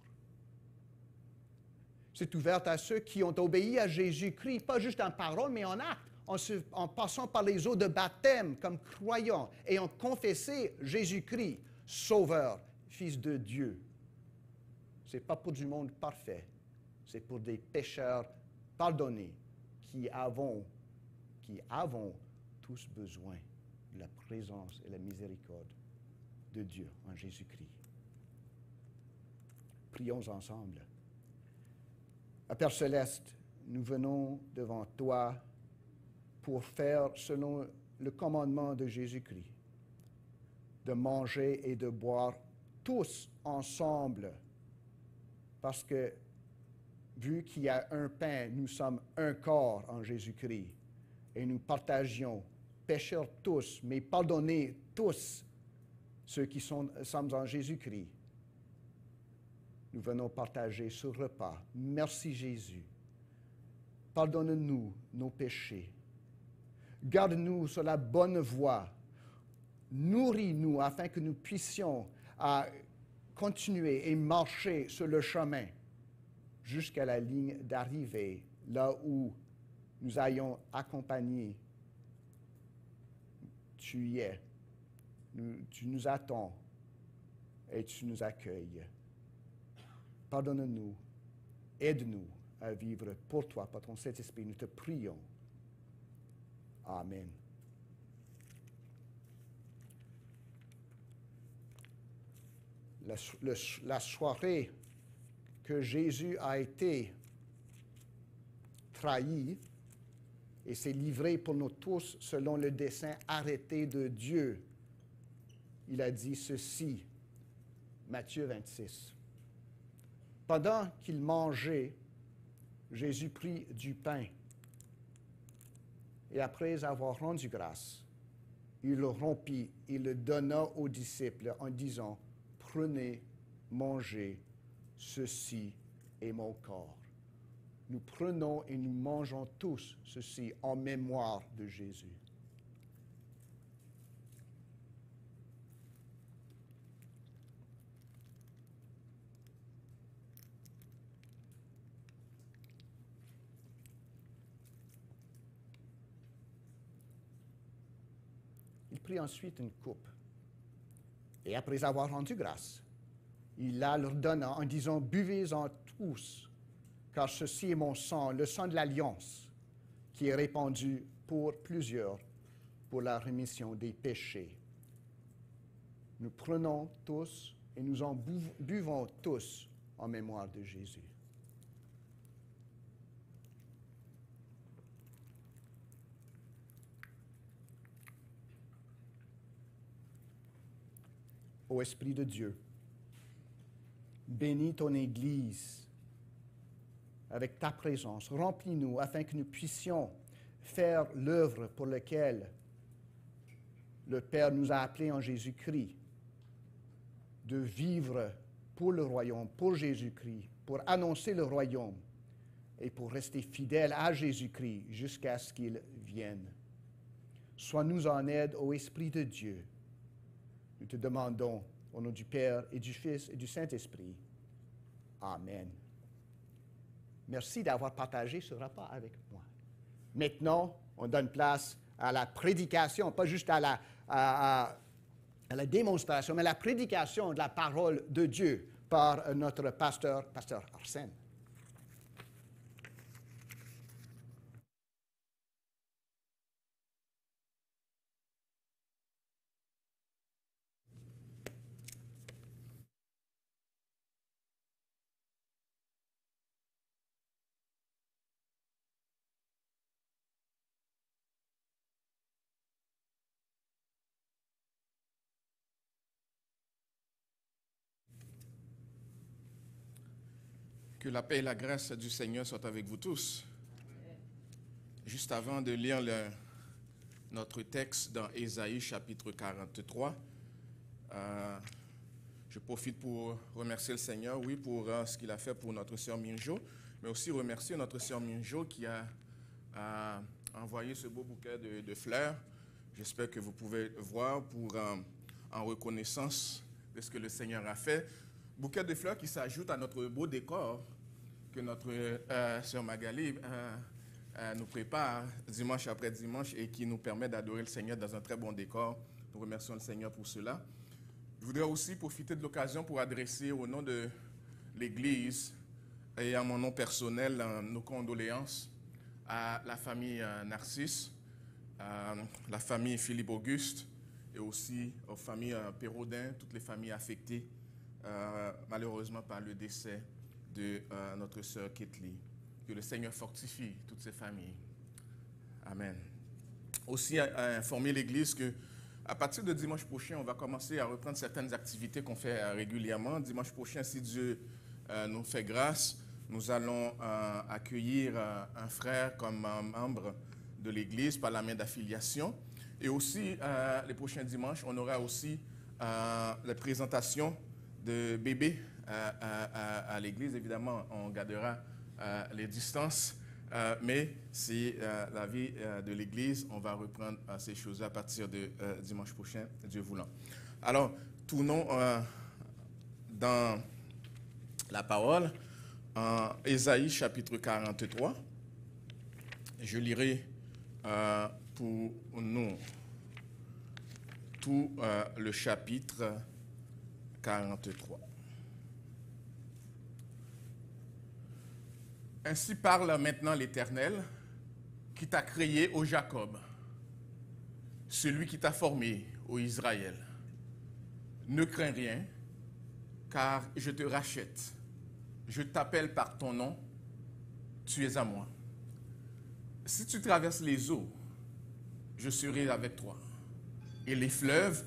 S5: C'est ouvert à ceux qui ont obéi à Jésus-Christ, pas juste en parole, mais en acte, en passant par les eaux de baptême comme croyants et en confessé Jésus-Christ, Sauveur, Fils de Dieu. Ce n'est pas pour du monde parfait, c'est pour des pécheurs pardonnés qui avons tous besoin de la présence et la miséricorde de Dieu en Jésus-Christ. prions ensemble. Père Céleste, nous venons devant toi pour faire selon le commandement de Jésus-Christ, de manger et de boire tous ensemble, parce que vu qu'il y a un pain, nous sommes un corps en Jésus-Christ et nous partagions, pécheurs tous, mais pardonnez tous ceux qui sommes en Jésus-Christ. Nous venons partager ce repas. Merci Jésus. Pardonne-nous nos péchés. Garde-nous sur la bonne voie. Nourris-nous afin que nous puissions continuer et marcher sur le chemin jusqu'à la ligne d'arrivée, là où nous ayons accompagné. Tu y es. Tu nous attends et tu nous accueilles. Pardonne-nous, aide-nous à vivre pour toi, par ton Saint-Esprit. Nous te prions. Amen. La soirée que Jésus a été trahi et s'est livré pour nous tous selon le dessein arrêté de Dieu, il a dit ceci, Matthieu 26. Pendant qu'il mangeait, Jésus prit du pain et après avoir rendu grâce, il le rompit et le donna aux disciples en disant, « Prenez, mangez, ceci est mon corps. » Nous prenons et nous mangeons tous ceci en mémoire de Jésus. Il prit ensuite une coupe, et après avoir rendu grâce, il la leur donna en disant, « Buvez-en tous, car ceci est mon sang, le sang de l'Alliance, qui est répandu pour plusieurs pour la rémission des péchés. » Nous prenons tous et nous en buvons tous en mémoire de Jésus. Ô Esprit de Dieu, bénis ton Église avec ta présence. Remplis-nous afin que nous puissions faire l'œuvre pour laquelle le Père nous a appelés en Jésus-Christ, de vivre pour le royaume, pour Jésus-Christ, pour annoncer le royaume et pour rester fidèles à Jésus-Christ jusqu'à ce qu'il vienne. Sois-nous en aide, ô Esprit de Dieu. Nous te demandons au nom du Père et du Fils et du Saint-Esprit. Amen. Merci d'avoir partagé ce repas avec moi. Maintenant, on donne place à la prédication, pas juste à la démonstration, mais à la prédication de la parole de Dieu par notre pasteur Arsène.
S6: Que la paix et la grâce du Seigneur soient avec vous tous. Juste avant de lire notre texte dans Ésaïe chapitre 43, je profite pour remercier le Seigneur, oui, pour ce qu'il a fait pour notre sœur Minjo, mais aussi remercier notre sœur Minjo qui a envoyé ce beau bouquet de fleurs. J'espère que vous pouvez voir en reconnaissance de ce que le Seigneur a fait. Bouquet de fleurs qui s'ajoute à notre beau décor que notre sœur Magali nous prépare dimanche après dimanche et qui nous permet d'adorer le Seigneur dans un très bon décor. Nous remercions le Seigneur pour cela. Je voudrais aussi profiter de l'occasion pour adresser au nom de l'Église et à mon nom personnel nos condoléances à la famille Narcisse, à la famille Philippe Auguste et aussi aux familles Pérodin, toutes les familles affectées malheureusement par le décès de notre sœur Ketli. Que le Seigneur fortifie toutes ces familles. Amen. Aussi informer l'Église que à partir de dimanche prochain, on va commencer à reprendre certaines activités qu'on fait régulièrement. Dimanche prochain, si Dieu nous fait grâce, nous allons accueillir un frère comme membre de l'Église par la main d'affiliation. Et aussi, les prochains dimanches, on aura aussi la présentation de bébés à l'Église. Évidemment, on gardera les distances, mais c'est la vie de l'Église. On va reprendre ces choses à partir de dimanche prochain, Dieu voulant. Alors, tournons dans la parole, en Ésaïe chapitre 43. Je lirai pour nous tout le chapitre 43. Ainsi parle maintenant l'Éternel qui t'a créé, ô Jacob, celui qui t'a formé, ô Israël. Ne crains rien, car je te rachète. Je t'appelle par ton nom, tu es à moi. Si tu traverses les eaux, je serai avec toi. Et les fleuves,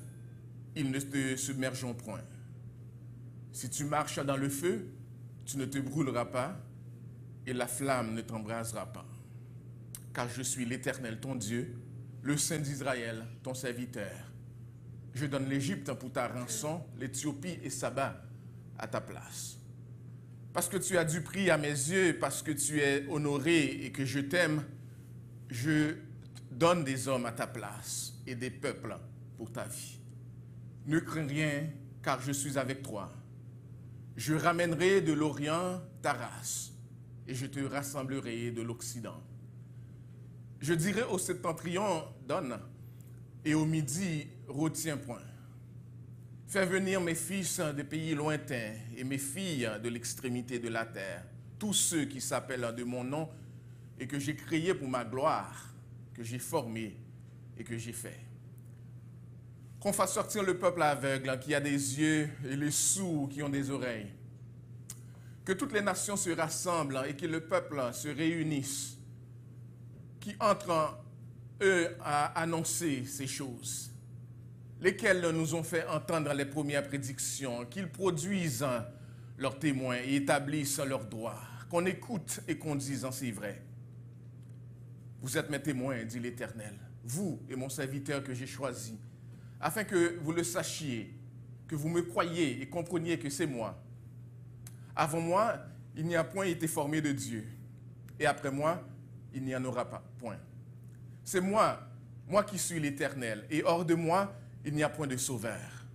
S6: ils ne te submergeront point. Si tu marches dans le feu, tu ne te brûleras pas, et la flamme ne t'embrasera pas. Car je suis l'Éternel, ton Dieu, le Saint d'Israël, ton serviteur. Je donne l'Égypte pour ta rançon, l'Éthiopie et Saba à ta place. Parce que tu as du prix à mes yeux, parce que tu es honoré et que je t'aime, je donne des hommes à ta place et des peuples pour ta vie. Ne crains rien, car je suis avec toi. Je ramènerai de l'Orient ta race, et je te rassemblerai de l'Occident. Je dirai au septentrion, donne, et au midi, retiens point. Fais venir mes fils des pays lointains et mes filles de l'extrémité de la terre, tous ceux qui s'appellent de mon nom et que j'ai créés pour ma gloire, que j'ai formé et que j'ai fait. Qu'on fasse sortir le peuple aveugle qui a des yeux et les sourds qui ont des oreilles. Que toutes les nations se rassemblent et que le peuple se réunisse, qui entrent, eux, à annoncer ces choses, lesquelles nous ont fait entendre les premières prédictions, qu'ils produisent leurs témoins et établissent leurs droits, qu'on écoute et qu'on dise c'est vrai. Vous êtes mes témoins, dit l'Éternel, vous et mon serviteur que j'ai choisi, afin que vous le sachiez, que vous me croyiez et compreniez que c'est moi. Avant moi, il n'y a point été formé de Dieu, et après moi, il n'y en aura pas, point. C'est moi qui suis l'Éternel, et hors de moi, il n'y a point de sauveur.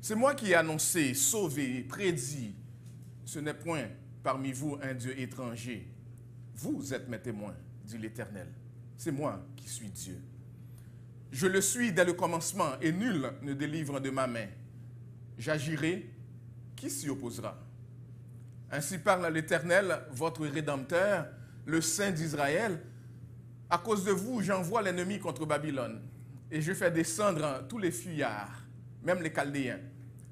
S6: C'est moi qui ai annoncé, sauvé, prédit. Ce n'est point parmi vous un Dieu étranger. Vous êtes mes témoins, dit l'Éternel. C'est moi qui suis Dieu. Je le suis dès le commencement, et nul ne délivre de ma main. J'agirai, qui s'y opposera? Ainsi parle l'Éternel, votre Rédempteur, le Saint d'Israël. À cause de vous, j'envoie l'ennemi contre Babylone. Et je fais descendre tous les fuyards, même les Chaldéens,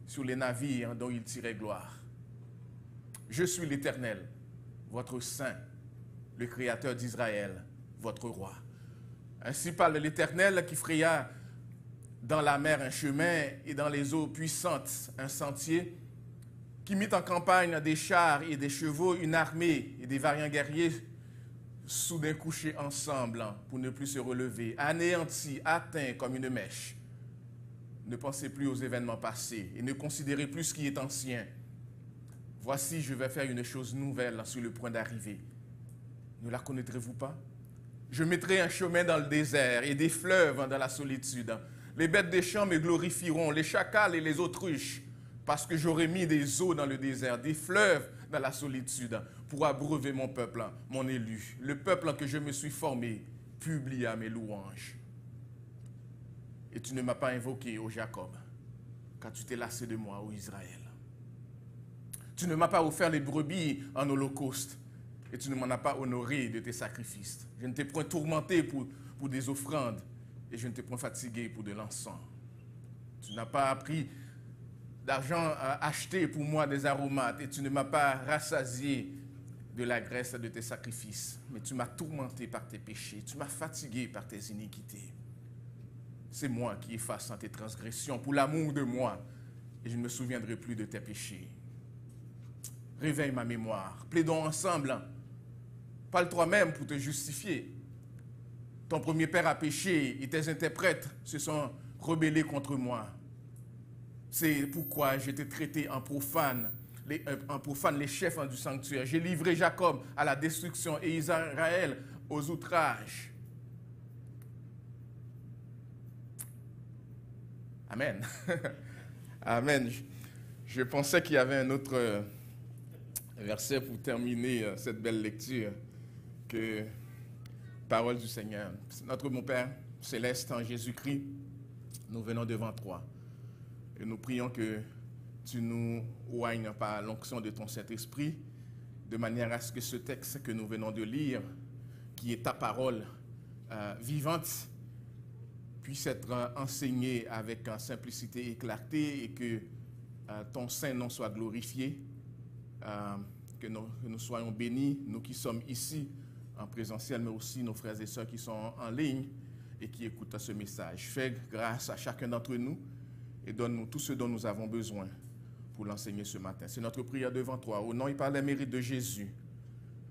S6: sur les navires dont ils tiraient gloire. Je suis l'Éternel, votre Saint, le Créateur d'Israël, votre Roi. Ainsi parle l'Éternel qui fraya dans la mer un chemin et dans les eaux puissantes un sentier, qui mit en campagne des chars et des chevaux, une armée et des vaillants guerriers, soudain couchés ensemble pour ne plus se relever, anéantis, atteints comme une mèche. Ne pensez plus aux événements passés et ne considérez plus ce qui est ancien. Voici, je vais faire une chose nouvelle sur le point d'arriver. Ne la connaîtrez-vous pas? Je mettrai un chemin dans le désert et des fleuves dans la solitude. Les bêtes des champs me glorifieront, les chacals et les autruches, parce que j'aurai mis des eaux dans le désert, des fleuves dans la solitude, pour abreuver mon peuple, mon élu. Le peuple que je me suis formé publia mes louanges. Et tu ne m'as pas invoqué, ô Jacob, car tu t'es lassé de moi, ô Israël. Tu ne m'as pas offert les brebis en holocauste, et tu ne m'en as pas honoré de tes sacrifices. Je ne t'ai point tourmenté pour des offrandes, et je ne t'ai point fatigué pour de l'encens. Tu n'as pas appris d'argent acheté pour moi des aromates et tu ne m'as pas rassasié de la graisse de tes sacrifices, mais tu m'as tourmenté par tes péchés, tu m'as fatigué par tes iniquités. C'est moi qui efface tes transgressions pour l'amour de moi et je ne me souviendrai plus de tes péchés. Réveille ma mémoire, plaidons ensemble. Parle toi-même pour te justifier. Ton premier père a péché et tes interprètes se sont rebellés contre moi. C'est pourquoi j'ai été traité en profane les chefs du sanctuaire. J'ai livré Jacob à la destruction et Israël aux outrages. Amen. Amen. Je pensais qu'il y avait un autre verset pour terminer cette belle lecture que parole du Seigneur. Notre bon Père céleste en Jésus-Christ, nous venons devant toi. Et nous prions que tu nous oignes par l'onction de ton Saint-Esprit, de manière à ce que ce texte que nous venons de lire, qui est ta parole vivante, puisse être enseigné avec simplicité et clarté et que ton Saint-Nom soit glorifié, que nous soyons bénis, nous qui sommes ici en présentiel, mais aussi nos frères et sœurs qui sont en ligne et qui écoutent ce message. Fais grâce à chacun d'entre nous et donne-nous tout ce dont nous avons besoin pour l'enseigner ce matin. C'est notre prière devant toi, au nom et par les mérites de Jésus,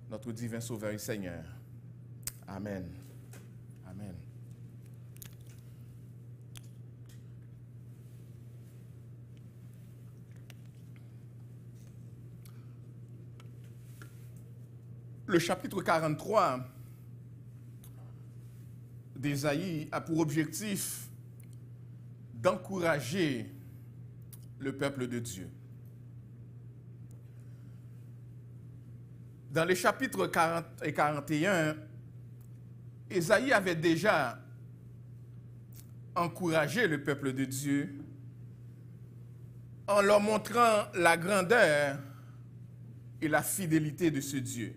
S6: notre divin Sauveur et Seigneur. Amen. Amen. Le chapitre 43 d'Ésaïe a pour objectif d'encourager le peuple de Dieu. Dans les chapitres 40 et 41, Ésaïe avait déjà encouragé le peuple de Dieu en leur montrant la grandeur et la fidélité de ce Dieu.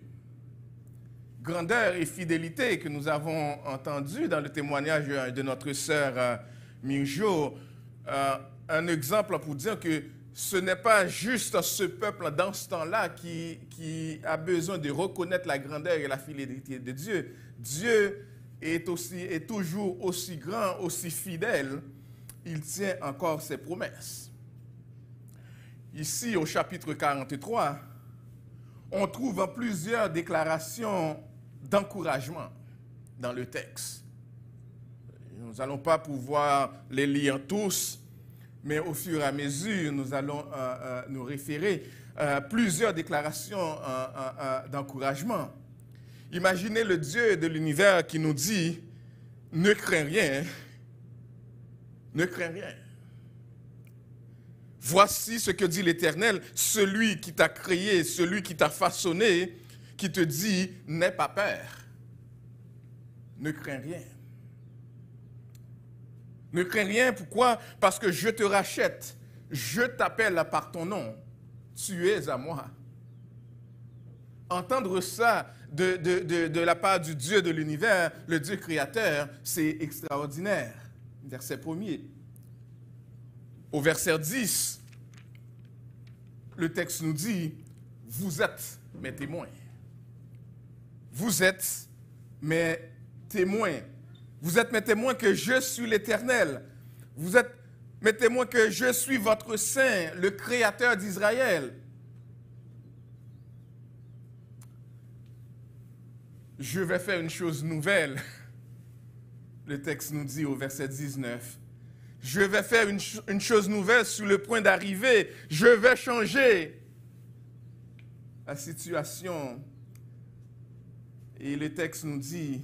S6: Grandeur et fidélité que nous avons entendu dans le témoignage de notre sœur Minjo, un exemple pour dire que ce n'est pas juste ce peuple dans ce temps-là qui a besoin de reconnaître la grandeur et la fidélité de Dieu. Dieu est toujours aussi grand, aussi fidèle. Il tient encore ses promesses. Ici, au chapitre 43, on trouve plusieurs déclarations d'encouragement dans le texte. Nous n'allons pas pouvoir les lire tous, mais au fur et à mesure, nous allons nous référer à plusieurs déclarations d'encouragement. Imaginez le Dieu de l'univers qui nous dit « Ne crains rien, ne crains rien. Voici ce que dit l'Éternel, celui qui t'a créé, celui qui t'a façonné, qui te dit « N'aie pas peur, ne crains rien. » Ne crains rien, pourquoi? Parce que je te rachète, je t'appelle par ton nom, tu es à moi. Entendre ça de la part du Dieu de l'univers, le Dieu créateur, c'est extraordinaire. Verset 1er. Au verset 10, le texte nous dit, vous êtes mes témoins. Vous êtes mes témoins. Vous êtes mes témoins que je suis l'Éternel. Vous êtes mes témoins que je suis votre Saint, le Créateur d'Israël. Je vais faire une chose nouvelle. Le texte nous dit au verset 19. Je vais faire une chose nouvelle sur le point d'arriver. Je vais changer la situation. Et le texte nous dit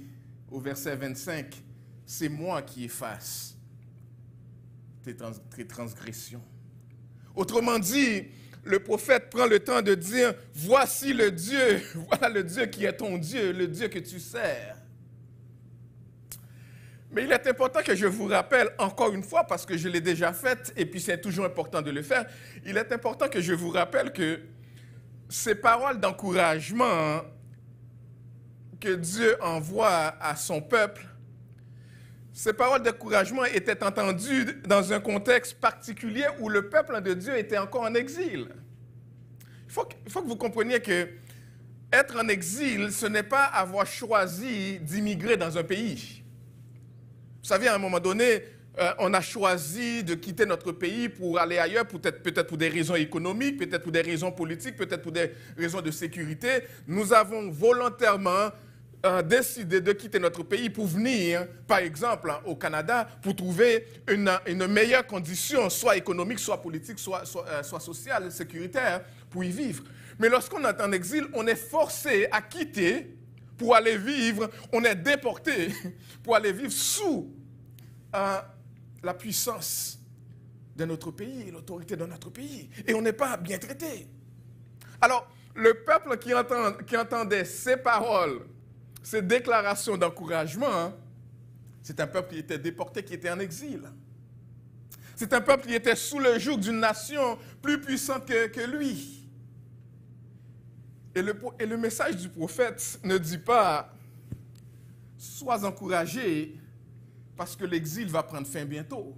S6: au verset 25, c'est moi qui efface tes transgressions. Autrement dit, le prophète prend le temps de dire, voici le Dieu, voilà le Dieu qui est ton Dieu, le Dieu que tu sers. Mais il est important que je vous rappelle encore une fois, parce que je l'ai déjà fait, et puis c'est toujours important de le faire, il est important que je vous rappelle que ces paroles d'encouragement que Dieu envoie à son peuple Ces paroles d'encouragement étaient entendues dans un contexte particulier où le peuple de Dieu était encore en exil. Il faut que vous compreniez que être en exil, ce n'est pas avoir choisi d'immigrer dans un pays. Vous savez, à un moment donné, on a choisi de quitter notre pays pour aller ailleurs, peut-être pour des raisons économiques, peut-être pour des raisons politiques, peut-être pour des raisons de sécurité. Nous avons volontairement décidé de quitter notre pays pour venir, par exemple, au Canada, pour trouver une meilleure condition, soit économique, soit politique, soit sociale, sécuritaire, pour y vivre. Mais lorsqu'on est en exil, on est forcé à quitter pour aller vivre, on est déporté pour aller vivre sous la puissance de notre pays, l'autorité de notre pays. Et on n'est pas bien traité. Alors, le peuple qui entendait ces paroles, ces déclarations d'encouragement, c'est un peuple qui était déporté, qui était en exil. C'est un peuple qui était sous le joug d'une nation plus puissante que lui. Et le message du prophète ne dit pas « Sois encouragé parce que l'exil va prendre fin bientôt ».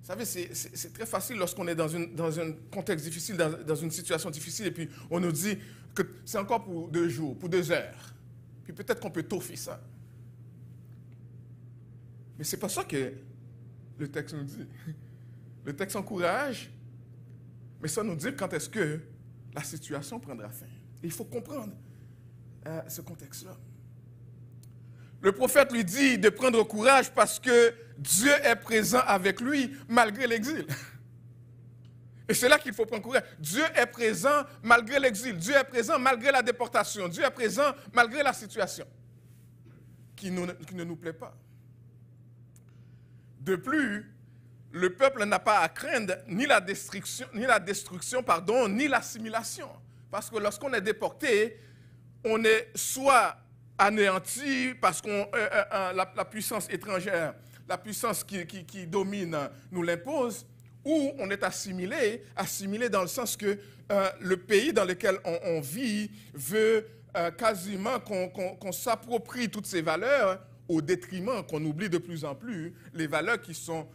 S6: Vous savez, c'est très facile lorsqu'on est dans un contexte difficile, dans une situation difficile, et puis on nous dit que c'est encore pour 2 jours, pour 2 heures. Puis peut-être qu'on peut toffer ça. Mais ce n'est pas ça que le texte nous dit. Le texte encourage, mais ça nous dit quand est-ce que la situation prendra fin. Et il faut comprendre ce contexte-là. Le prophète lui dit de prendre courage parce que Dieu est présent avec lui malgré l'exil. Et c'est là qu'il faut prendre courage. Dieu est présent malgré l'exil. Dieu est présent malgré la déportation. Dieu est présent malgré la situation qui ne nous plaît pas. De plus, le peuple n'a pas à craindre ni la destruction, ni l'assimilation. Parce que lorsqu'on est déporté, on est soit anéanti parce que la puissance étrangère, la puissance qui domine nous l'impose, ou on est assimilé dans le sens que le pays dans lequel on vit veut quasiment qu'on s'approprie toutes ces valeurs au détriment qu'on oublie de plus en plus les valeurs qui sont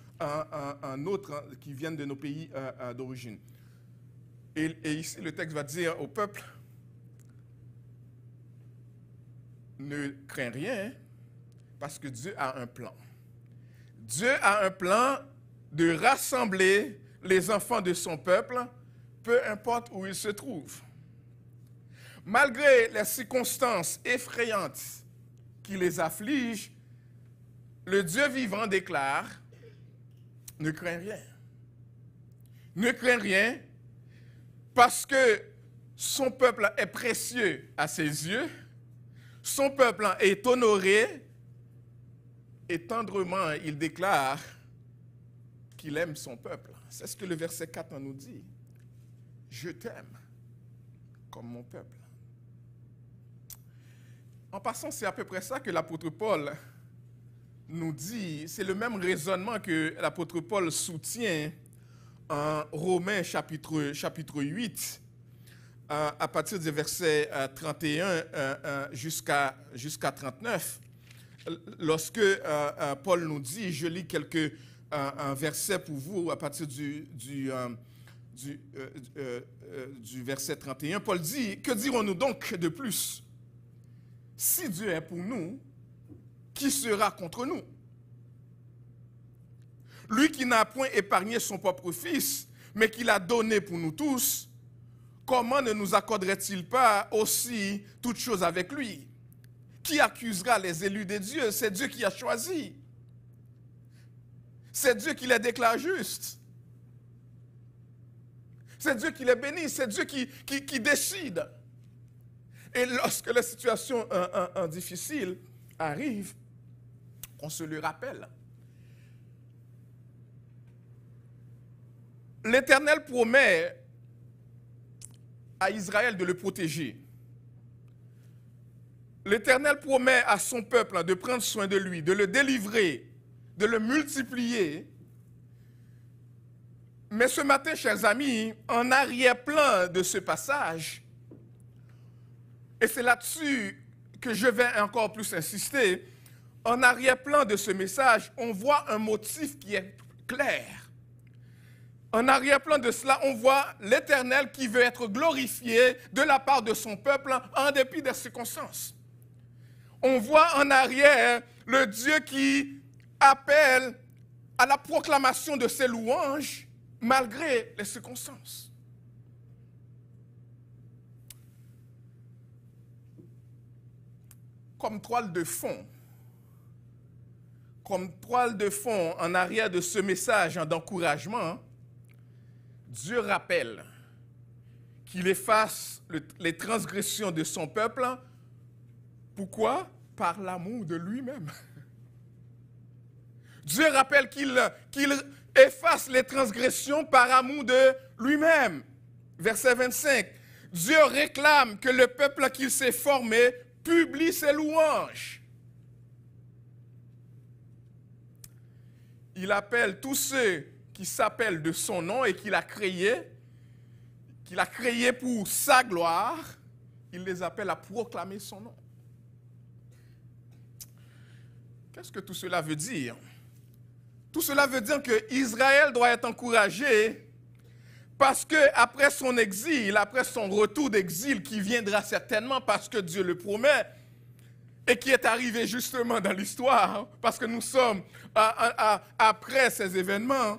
S6: qui viennent de nos pays d'origine. Et ici, le texte va dire au peuple, ne crains rien parce que Dieu a un plan. Dieu a un plan de rassembler les enfants de son peuple, peu importe où ils se trouvent. Malgré les circonstances effrayantes qui les affligent, le Dieu vivant déclare, ne crains rien. Ne crains rien parce que son peuple est précieux à ses yeux, son peuple est honoré et tendrement il déclare qu'il aime son peuple. C'est ce que le verset 4 nous dit. Je t'aime comme mon peuple. En passant, c'est à peu près ça que l'apôtre Paul nous dit. C'est le même raisonnement que l'apôtre Paul soutient en Romains chapitre 8, à partir du verset 31 jusqu'à 39. Lorsque Paul nous dit, je lis un verset pour vous à partir du verset 31, Paul dit, que dirons-nous donc de plus? Si Dieu est pour nous, qui sera contre nous? Lui qui n'a point épargné son propre fils, mais qui l'a donné pour nous tous, comment ne nous accorderait-il pas aussi toutes choses avec lui? Qui accusera les élus de Dieu? C'est Dieu qui a choisi. C'est Dieu qui les déclare justes. C'est Dieu qui les bénit. C'est Dieu qui décide. Et lorsque la situation difficile arrive, on se le rappelle. L'Éternel promet à Israël de le protéger. L'Éternel promet à son peuple de prendre soin de lui, de le délivrer, de le multiplier. Mais ce matin, chers amis, en arrière-plan de ce passage, et c'est là-dessus que je vais encore plus insister, en arrière-plan de ce message, on voit un motif qui est clair. En arrière-plan de cela, on voit l'Éternel qui veut être glorifié de la part de son peuple en dépit des circonstances. On voit en arrière le Dieu qui appelle à la proclamation de ses louanges malgré les circonstances. Comme toile de fond en arrière de ce message d'encouragement, Dieu rappelle qu'il efface les transgressions de son peuple. Pourquoi? Par l'amour de lui-même. Dieu rappelle qu'il efface les transgressions par amour de lui-même. Verset 25. Dieu réclame que le peuple qu'il s'est formé publie ses louanges. Il appelle tous ceux qui s'appellent de son nom et qu'il a créé pour sa gloire, il les appelle à proclamer son nom. Qu'est-ce que tout cela veut dire? Tout cela veut dire que Israël doit être encouragé parce qu'après son exil, après son retour d'exil qui viendra certainement parce que Dieu le promet et qui est arrivé justement dans l'histoire, parce que nous sommes après ces événements,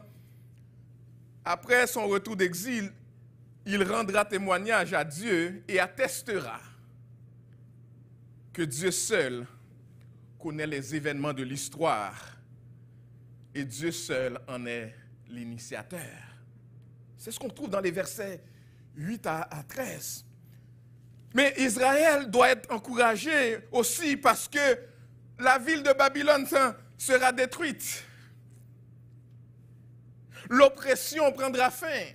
S6: après son retour d'exil, il rendra témoignage à Dieu et attestera que Dieu seul connaît les événements de l'histoire et Dieu seul en est l'initiateur. C'est ce qu'on trouve dans les versets 8 à 13. Mais Israël doit être encouragé aussi parce que la ville de Babylone sera détruite. L'oppression prendra fin.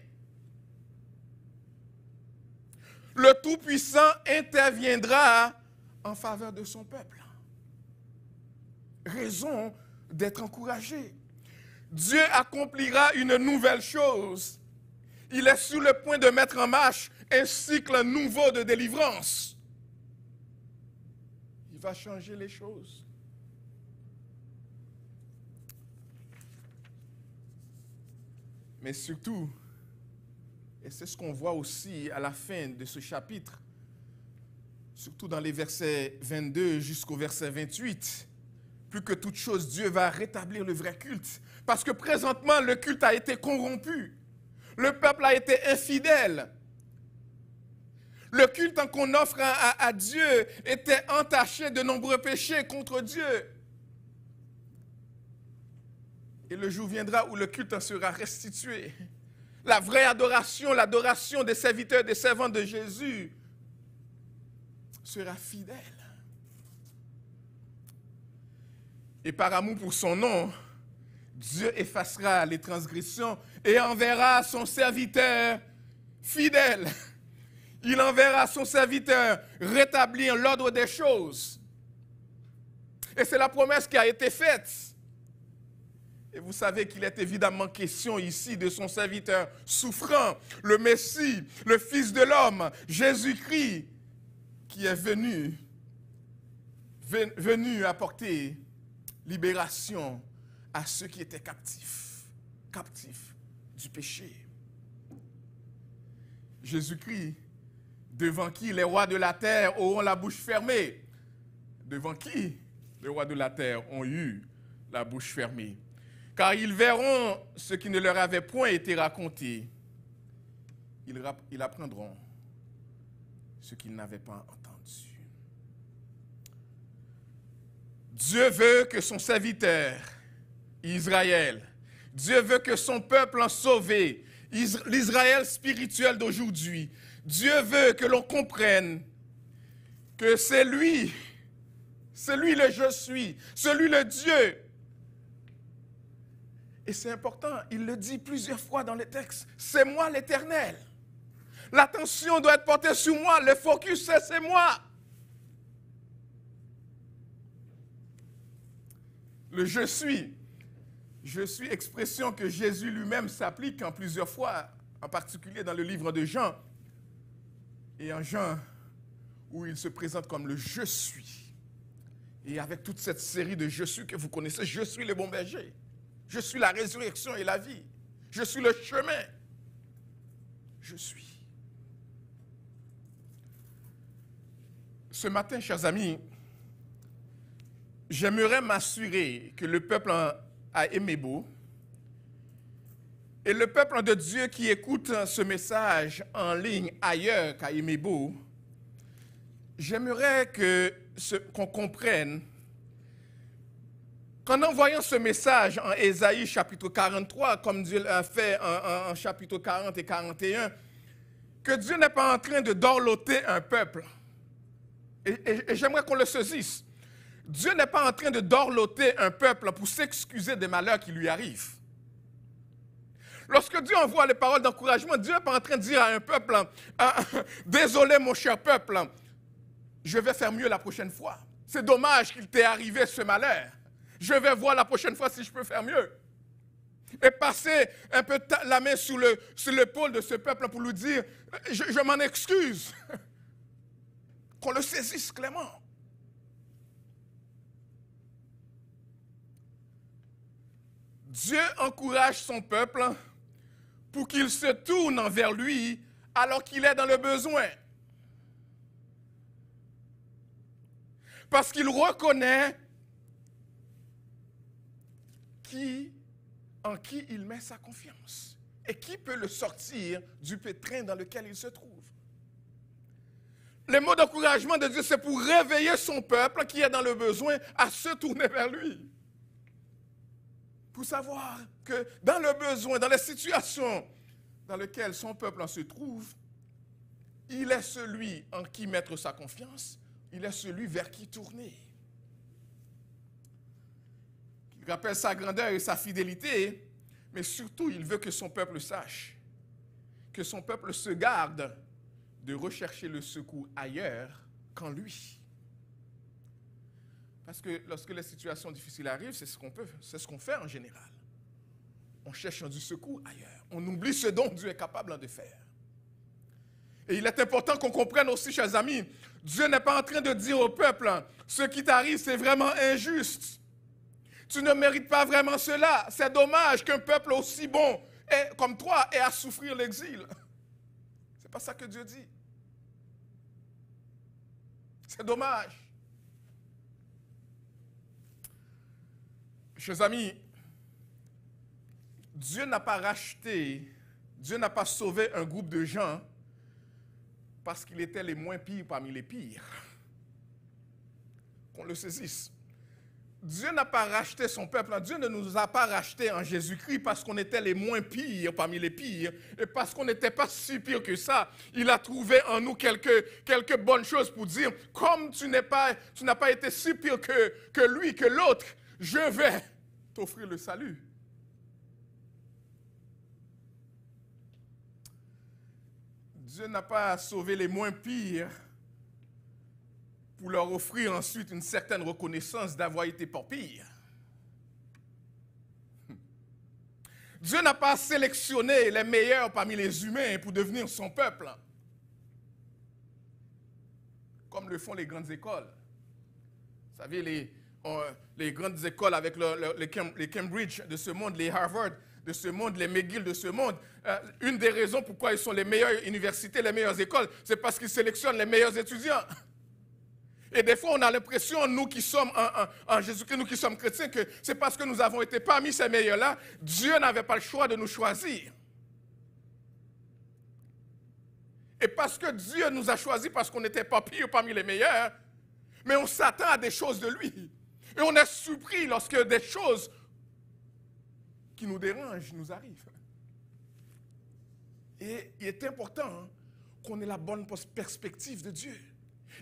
S6: Le Tout-Puissant interviendra en faveur de son peuple. Raison d'être encouragé. Dieu accomplira une nouvelle chose. Il est sur le point de mettre en marche un cycle nouveau de délivrance. Il va changer les choses. Mais surtout, et c'est ce qu'on voit aussi à la fin de ce chapitre, surtout dans les versets 22 jusqu'au verset 28, plus que toute chose, Dieu va rétablir le vrai culte. Parce que présentement, le culte a été corrompu. Le peuple a été infidèle. Le culte qu'on offre à Dieu était entaché de nombreux péchés contre Dieu. Et le jour viendra où le culte sera restitué. La vraie adoration, l'adoration des serviteurs, des servantes de Jésus sera fidèle. Et par amour pour son nom, Dieu effacera les transgressions et enverra son serviteur fidèle. Il enverra son serviteur rétablir l'ordre des choses. Et c'est la promesse qui a été faite. Et vous savez qu'il est évidemment question ici de son serviteur souffrant, le Messie, le Fils de l'homme, Jésus-Christ, qui est venu apporter libération à ceux qui étaient captifs du péché. Jésus-Christ, devant qui les rois de la terre auront la bouche fermée. Devant qui les rois de la terre ont eu la bouche fermée. Car ils verront ce qui ne leur avait point été raconté. Ils apprendront ce qu'ils n'avaient pas entendu. Dieu veut que son serviteur, Israël, Dieu veut que son peuple en sauvé, l'Israël spirituel d'aujourd'hui, Dieu veut que l'on comprenne que c'est lui le je suis, celui le Dieu. Et c'est important, il le dit plusieurs fois dans les textes, c'est moi l'Éternel. L'attention doit être portée sur moi, le focus c'est moi. Le je suis expression que Jésus lui-même s'applique en plusieurs fois, en particulier dans le livre de Jean. Et en Jean, où il se présente comme le je suis. Et avec toute cette série de « Je suis » que vous connaissez, je suis le bon berger. Je suis la résurrection et la vie. Je suis le chemin. Je suis. Ce matin, chers amis, j'aimerais m'assurer que le peuple à Emebo et le peuple de Dieu qui écoute ce message en ligne ailleurs qu'à Emebo, j'aimerais qu'on comprenne qu'en envoyant ce message en Ésaïe chapitre 43, comme Dieu l'a fait en chapitre 40 et 41, que Dieu n'est pas en train de dorloter un peuple. Et j'aimerais qu'on le saisisse. Dieu n'est pas en train de dorloter un peuple pour s'excuser des malheurs qui lui arrivent. Lorsque Dieu envoie les paroles d'encouragement, Dieu n'est pas en train de dire à un peuple, désolé mon cher peuple, je vais faire mieux la prochaine fois. C'est dommage qu'il t'ait arrivé ce malheur. Je vais voir la prochaine fois si je peux faire mieux. Et passer un peu la main sur l'épaule de ce peuple pour lui dire, je m'en excuse. Qu'on le saisisse clairement. Dieu encourage son peuple pour qu'il se tourne vers lui alors qu'il est dans le besoin. Parce qu'il reconnaît en qui il met sa confiance et qui peut le sortir du pétrin dans lequel il se trouve. Les mots d'encouragement de Dieu, c'est pour réveiller son peuple qui est dans le besoin à se tourner vers lui. Pour savoir que dans le besoin, dans les situations dans lesquelles son peuple se trouve, il est celui en qui mettre sa confiance, il est celui vers qui tourner. Il rappelle sa grandeur et sa fidélité, mais surtout, il veut que son peuple sache, que son peuple se garde de rechercher le secours ailleurs qu'en lui. Parce que lorsque les situations difficiles arrivent, c'est ce qu'on fait en général. On cherche du secours ailleurs. On oublie ce dont Dieu est capable de faire. Et il est important qu'on comprenne aussi, chers amis, Dieu n'est pas en train de dire au peuple, ce qui t'arrive, c'est vraiment injuste. Tu ne mérites pas vraiment cela. C'est dommage qu'un peuple aussi bon comme toi ait à souffrir l'exil. C'est pas ça que Dieu dit. C'est dommage. Chers amis, Dieu n'a pas sauvé un groupe de gens parce qu'ils étaient les moins pires parmi les pires. Qu'on le saisisse. Dieu n'a pas racheté son peuple. Dieu ne nous a pas rachetés en Jésus-Christ parce qu'on était les moins pires parmi les pires et parce qu'on n'était pas si pire que ça. Il a trouvé en nous quelques bonnes choses pour dire, comme tu n'as pas été si pire que lui, que l'autre, je vais t'offrir le salut. Dieu n'a pas sauvé les moins pires pour leur offrir ensuite une certaine reconnaissance d'avoir été pas pire. Dieu n'a pas sélectionné les meilleurs parmi les humains pour devenir son peuple, comme le font les grandes écoles. Vous savez, les grandes écoles avec les Cambridge de ce monde, les Harvard de ce monde, les McGill de ce monde, une des raisons pourquoi ils sont les meilleures universités, les meilleures écoles, c'est parce qu'ils sélectionnent les meilleurs étudiants. Et des fois, on a l'impression, nous qui sommes en Jésus-Christ, nous qui sommes chrétiens, que c'est parce que nous avons été parmi ces meilleurs-là, Dieu n'avait pas le choix de nous choisir. Et parce que Dieu nous a choisis, parce qu'on n'était pas pire parmi les meilleurs, mais on s'attend à des choses de lui. Et on est surpris lorsque des choses qui nous dérangent nous arrivent. Et il est important qu'on ait la bonne perspective de Dieu.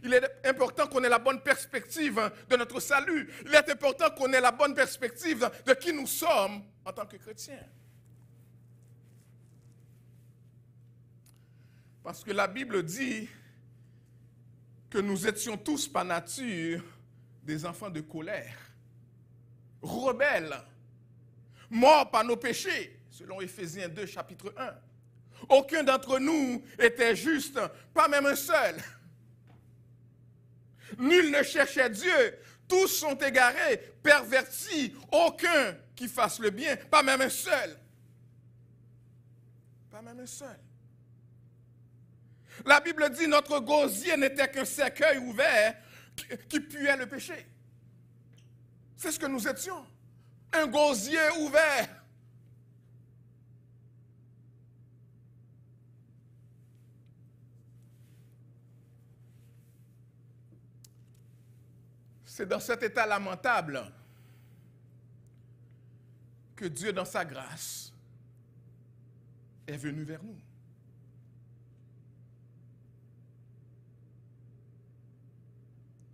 S6: Il est important qu'on ait la bonne perspective de notre salut. Il est important qu'on ait la bonne perspective de qui nous sommes en tant que chrétiens. Parce que la Bible dit que nous étions tous par nature des enfants de colère, rebelles, morts par nos péchés, selon Éphésiens 2, chapitre 1. Aucun d'entre nous était juste, pas même un seul. Nul ne cherchait Dieu. tous sont égarés, pervertis, aucun qui fasse le bien, pas même un seul. Pas même un seul. La Bible dit notre gosier n'était qu'un cercueil ouvert qui puait le péché. C'est ce que nous étions. Un gosier ouvert. C'est dans cet état lamentable que Dieu, dans sa grâce, est venu vers nous.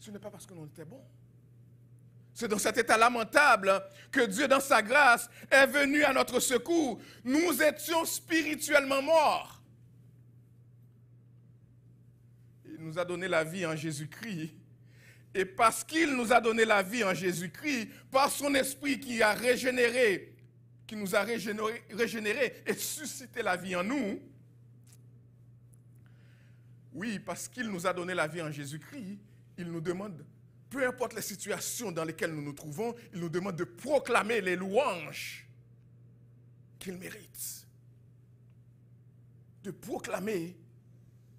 S6: Ce n'est pas parce que nous étions bons. C'est dans cet état lamentable que Dieu, dans sa grâce, est venu à notre secours. Nous étions spirituellement morts. Il nous a donné la vie en Jésus-Christ. Et parce qu'il nous a donné la vie en Jésus-Christ, par son esprit qui a régénéré, qui nous a régénéré et suscité la vie en nous, oui, parce qu'il nous a donné la vie en Jésus-Christ, il nous demande, peu importe les situations dans lesquelles nous nous trouvons, il nous demande de proclamer les louanges qu'il mérite. De proclamer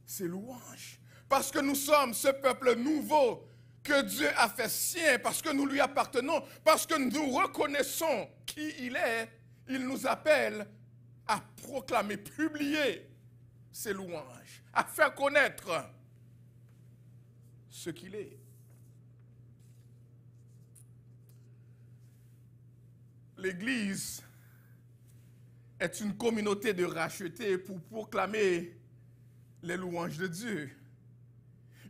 S6: ces louanges. Parce que nous sommes ce peuple nouveau que Dieu a fait sien, parce que nous lui appartenons, parce que nous reconnaissons qui il est, il nous appelle à proclamer, publier ses louanges, à faire connaître ce qu'il est. L'Église est une communauté de rachetés pour proclamer les louanges de Dieu.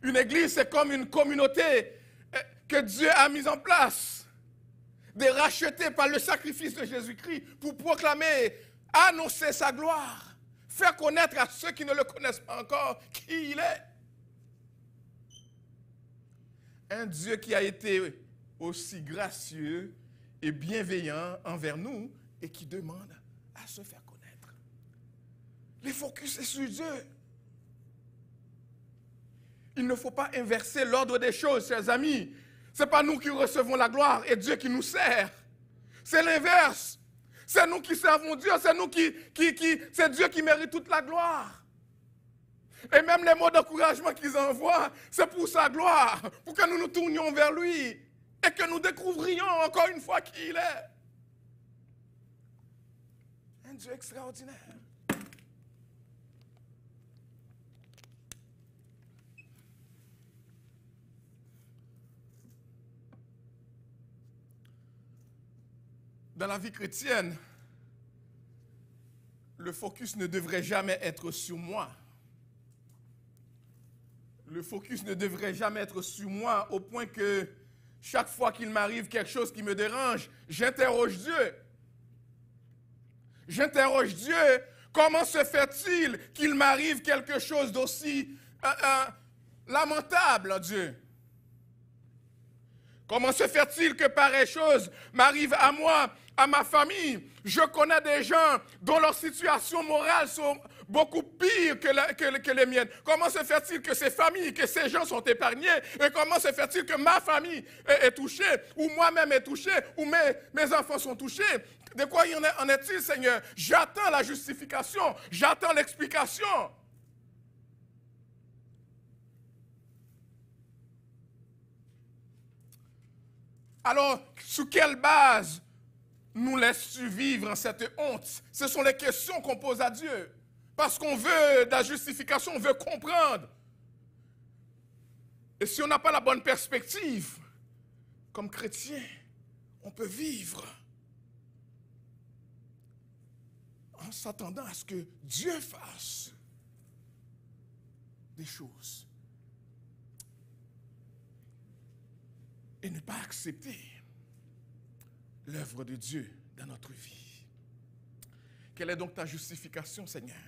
S6: Une église, c'est comme une communauté que Dieu a mise en place, des rachetés par le sacrifice de Jésus-Christ pour proclamer, annoncer sa gloire, faire connaître à ceux qui ne le connaissent pas encore qui il est. Un Dieu qui a été aussi gracieux et bienveillant envers nous et qui demande à se faire connaître. Le focus est sur Dieu. Il ne faut pas inverser l'ordre des choses, chers amis. Ce n'est pas nous qui recevons la gloire et Dieu qui nous sert. C'est l'inverse. C'est nous qui servons Dieu, c'est Dieu qui mérite toute la gloire. Et même les mots d'encouragement qu'ils envoient, c'est pour sa gloire, pour que nous nous tournions vers lui et que nous découvrions encore une fois qui il est. Un Dieu extraordinaire. Dans la vie chrétienne, le focus ne devrait jamais être sur moi. Le focus ne devrait jamais être sur moi au point que chaque fois qu'il m'arrive quelque chose qui me dérange, j'interroge Dieu. J'interroge Dieu, comment se fait-il qu'il m'arrive quelque chose d'aussi lamentable, Dieu? Comment se fait-il que pareille chose m'arrive à moi, à ma famille? Je connais des gens dont leur situation morale sont beaucoup pires que les miennes. Comment se fait-il que ces familles, que ces gens sont épargnés? Et comment se fait-il que ma famille est touchée, ou moi-même est touché, ou mes enfants sont touchés? De quoi en est-il, Seigneur? J'attends la justification, j'attends l'explication. Alors, sous quelle base nous laisses-tu vivre en cette honte? Ce sont les questions qu'on pose à Dieu. Parce qu'on veut de la justification, on veut comprendre. Et si on n'a pas la bonne perspective, comme chrétien, on peut vivre en s'attendant à ce que Dieu fasse des choses. Et ne pas accepter l'œuvre de Dieu dans notre vie. Quelle est donc ta justification, Seigneur?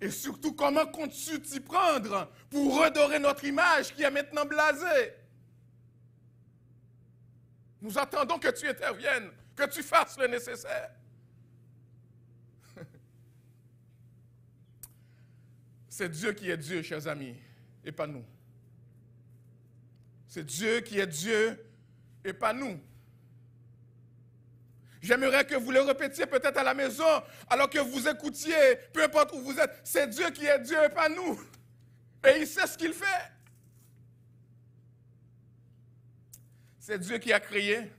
S6: Et surtout, comment comptes-tu t'y prendre pour redorer notre image qui est maintenant blasée? Nous attendons que tu interviennes, que tu fasses le nécessaire. C'est Dieu qui est Dieu, chers amis, et pas nous. C'est Dieu qui est Dieu et pas nous. J'aimerais que vous le répétiez peut-être à la maison, alors que vous écoutiez, peu importe où vous êtes. C'est Dieu qui est Dieu et pas nous. Et il sait ce qu'il fait. C'est Dieu qui a créé.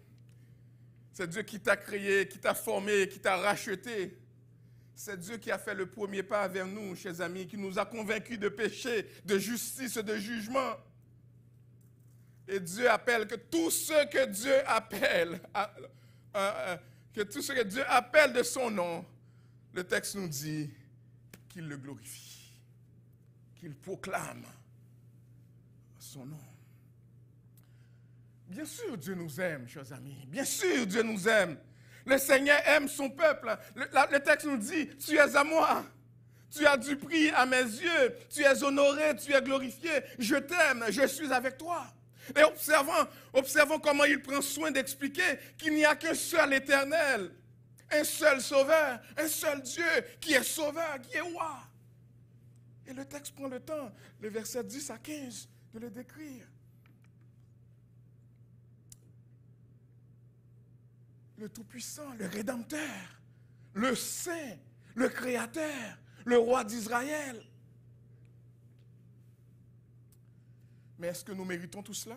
S6: C'est Dieu qui t'a créé, qui t'a formé, qui t'a racheté. C'est Dieu qui a fait le premier pas vers nous, chers amis, qui nous a convaincus de péché, de justice, de jugement. Et Dieu appelle que tout ce que Dieu appelle, de son nom, le texte nous dit qu'il le glorifie, qu'il proclame son nom. Bien sûr, Dieu nous aime, chers amis. Bien sûr, Dieu nous aime. Le Seigneur aime son peuple. Le texte nous dit, tu es à moi. Tu as du prix à mes yeux. Tu es honoré, tu es glorifié. Je t'aime, je suis avec toi. Et observons comment il prend soin d'expliquer qu'il n'y a qu'un seul éternel, un seul sauveur, un seul Dieu qui est sauveur, qui est roi. Et le texte prend le temps, le verset 10 à 15, de le décrire. Le Tout-Puissant, le Rédempteur, le Saint, le Créateur, le Roi d'Israël. Mais est-ce que nous méritons tout cela?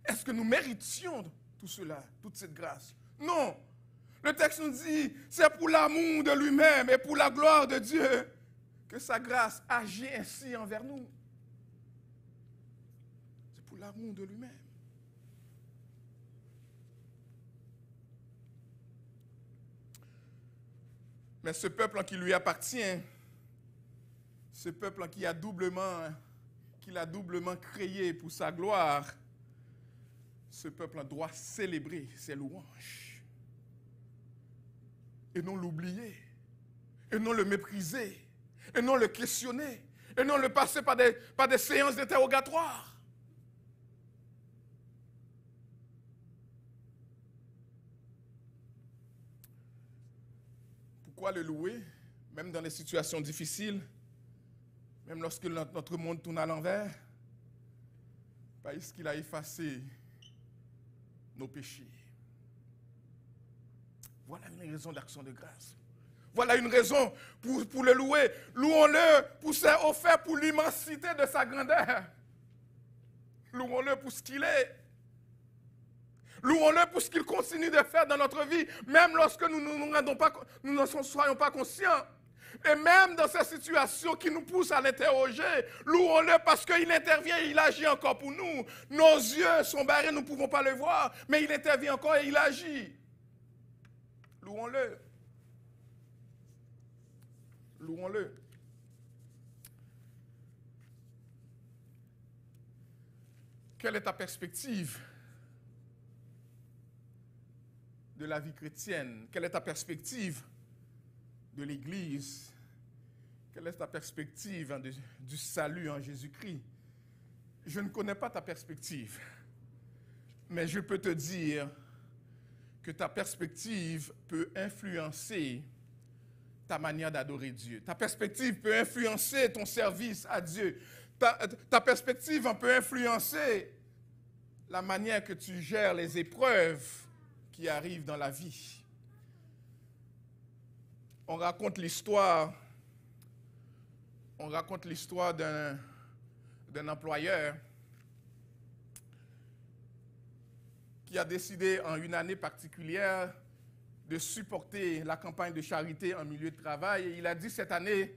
S6: Est-ce que nous méritions tout cela, toute cette grâce? Non. Le texte nous dit, c'est pour l'amour de lui-même et pour la gloire de Dieu que sa grâce agit ainsi envers nous. C'est pour l'amour de lui-même. Mais ce peuple qui lui appartient, ce peuple qu'il a doublement créé pour sa gloire, ce peuple doit célébrer ses louanges. Et non l'oublier, et non le mépriser, et non le questionner, et non le passer par des séances d'interrogatoire. Pourquoi le louer, même dans les situations difficiles, même lorsque notre monde tourne à l'envers? Parce qu'il a effacé nos péchés. Voilà une raison d'action de grâce. Voilà une raison pour le louer. Louons-le pour ses offerts, pour l'immensité de sa grandeur. Louons-le pour ce qu'il est. Louons-le pour ce qu'il continue de faire dans notre vie, même lorsque nous ne soyons pas conscients. Et même dans ces situations qui nous poussent à l'interroger, louons-le parce qu'il intervient et il agit encore pour nous. Nos yeux sont barrés, nous ne pouvons pas le voir, mais il intervient encore et il agit. Louons-le. Louons-le. Quelle est ta perspective de la vie chrétienne? Quelle est ta perspective de l'Église? Quelle est ta perspective du salut en Jésus-Christ? Je ne connais pas ta perspective, mais je peux te dire que ta perspective peut influencer ta manière d'adorer Dieu. Ta perspective peut influencer ton service à Dieu. Ta perspective peut influencer la manière que tu gères les épreuves qui arrivent dans la vie. On raconte l'histoire d'un employeur qui a décidé en une année particulière de supporter la campagne de charité en milieu de travail. Et il a dit cette année,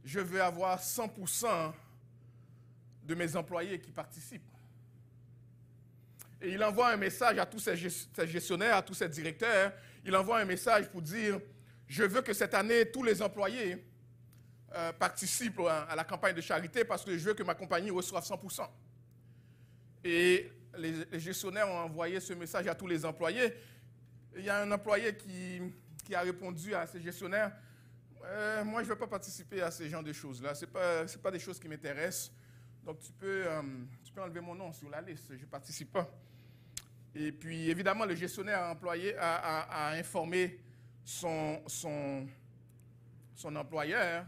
S6: je veux avoir 100% de mes employés qui participent. Et il envoie un message à tous ses gestionnaires, à tous ses directeurs. Il envoie un message pour dire, je veux que cette année, tous les employés participent à la campagne de charité parce que je veux que ma compagnie reçoive 100%. Et les gestionnaires ont envoyé ce message à tous les employés. Il y a un employé qui a répondu à ces gestionnaires, moi, je ne veux pas participer à ce genre de choses-là. Ce n'est pas des choses qui m'intéressent. Donc, tu peux enlever mon nom sur la liste. Je ne participe pas. Et puis, évidemment, le gestionnaire a informé son employeur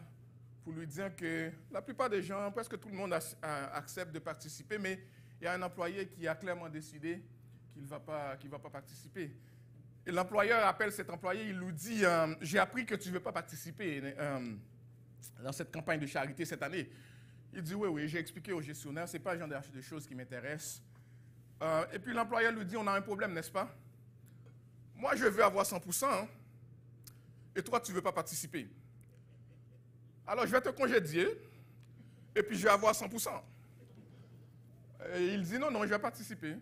S6: pour lui dire que la plupart des gens, presque tout le monde accepte de participer, mais il y a un employé qui a clairement décidé qu'il ne va pas participer. Et l'employeur appelle cet employé, il lui dit « J'ai appris que tu ne veux pas participer dans cette campagne de charité cette année. » Il dit « Oui, j'ai expliqué au gestionnaire, ce n'est pas le genre de choses qui m'intéressent. » Et puis l'employeur lui dit « On a un problème, n'est-ce pas? Moi, je veux avoir 100%, hein, et toi, tu ne veux pas participer. Alors, je vais te congédier, et puis je vais avoir 100%. » Et il dit « Non, je vais participer. »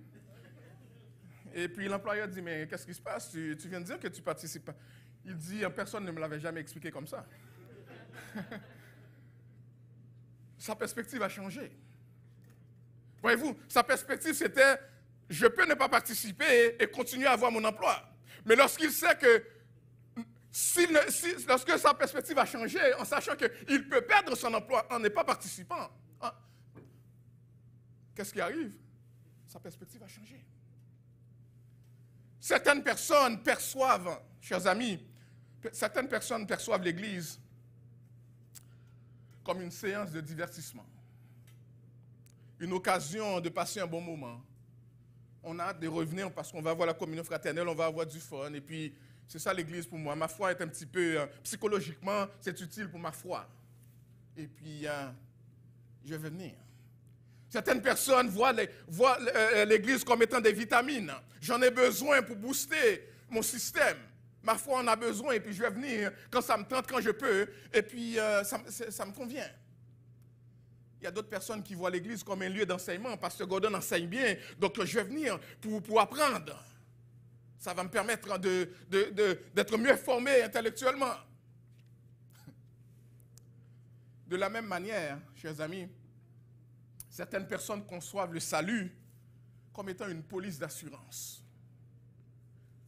S6: Et puis l'employeur dit « Mais qu'est-ce qui se passe? Tu viens de dire que tu ne participes pas. » Il dit « Personne ne me l'avait jamais expliqué comme ça. » Sa perspective a changé. Voyez-vous, sa perspective c'était « Je peux ne pas participer et continuer à avoir mon emploi. » Mais lorsqu'il sait que, lorsque sa perspective a changé, en sachant qu'il peut perdre son emploi en n'est pas participant, hein, qu'est-ce qui arrive? Sa perspective a changé. Certaines personnes perçoivent, chers amis, certaines personnes perçoivent l'Église comme une séance de divertissement, une occasion de passer un bon moment. On a hâte de revenir parce qu'on va avoir la communion fraternelle, on va avoir du fun, et puis c'est ça l'Église pour moi. Ma foi est un petit peu, psychologiquement, c'est utile pour ma foi. Et puis, je vais venir. Certaines personnes voient l'Église comme étant des vitamines. J'en ai besoin pour booster mon système. Ma foi en a besoin et puis je vais venir quand ça me tente, quand je peux. Et puis ça me convient. Il y a d'autres personnes qui voient l'Église comme un lieu d'enseignement. Pasteur Gordon enseigne bien, donc je vais venir pour apprendre. Ça va me permettre d'être mieux formé intellectuellement. De la même manière, chers amis, certaines personnes conçoivent le salut comme étant une police d'assurance.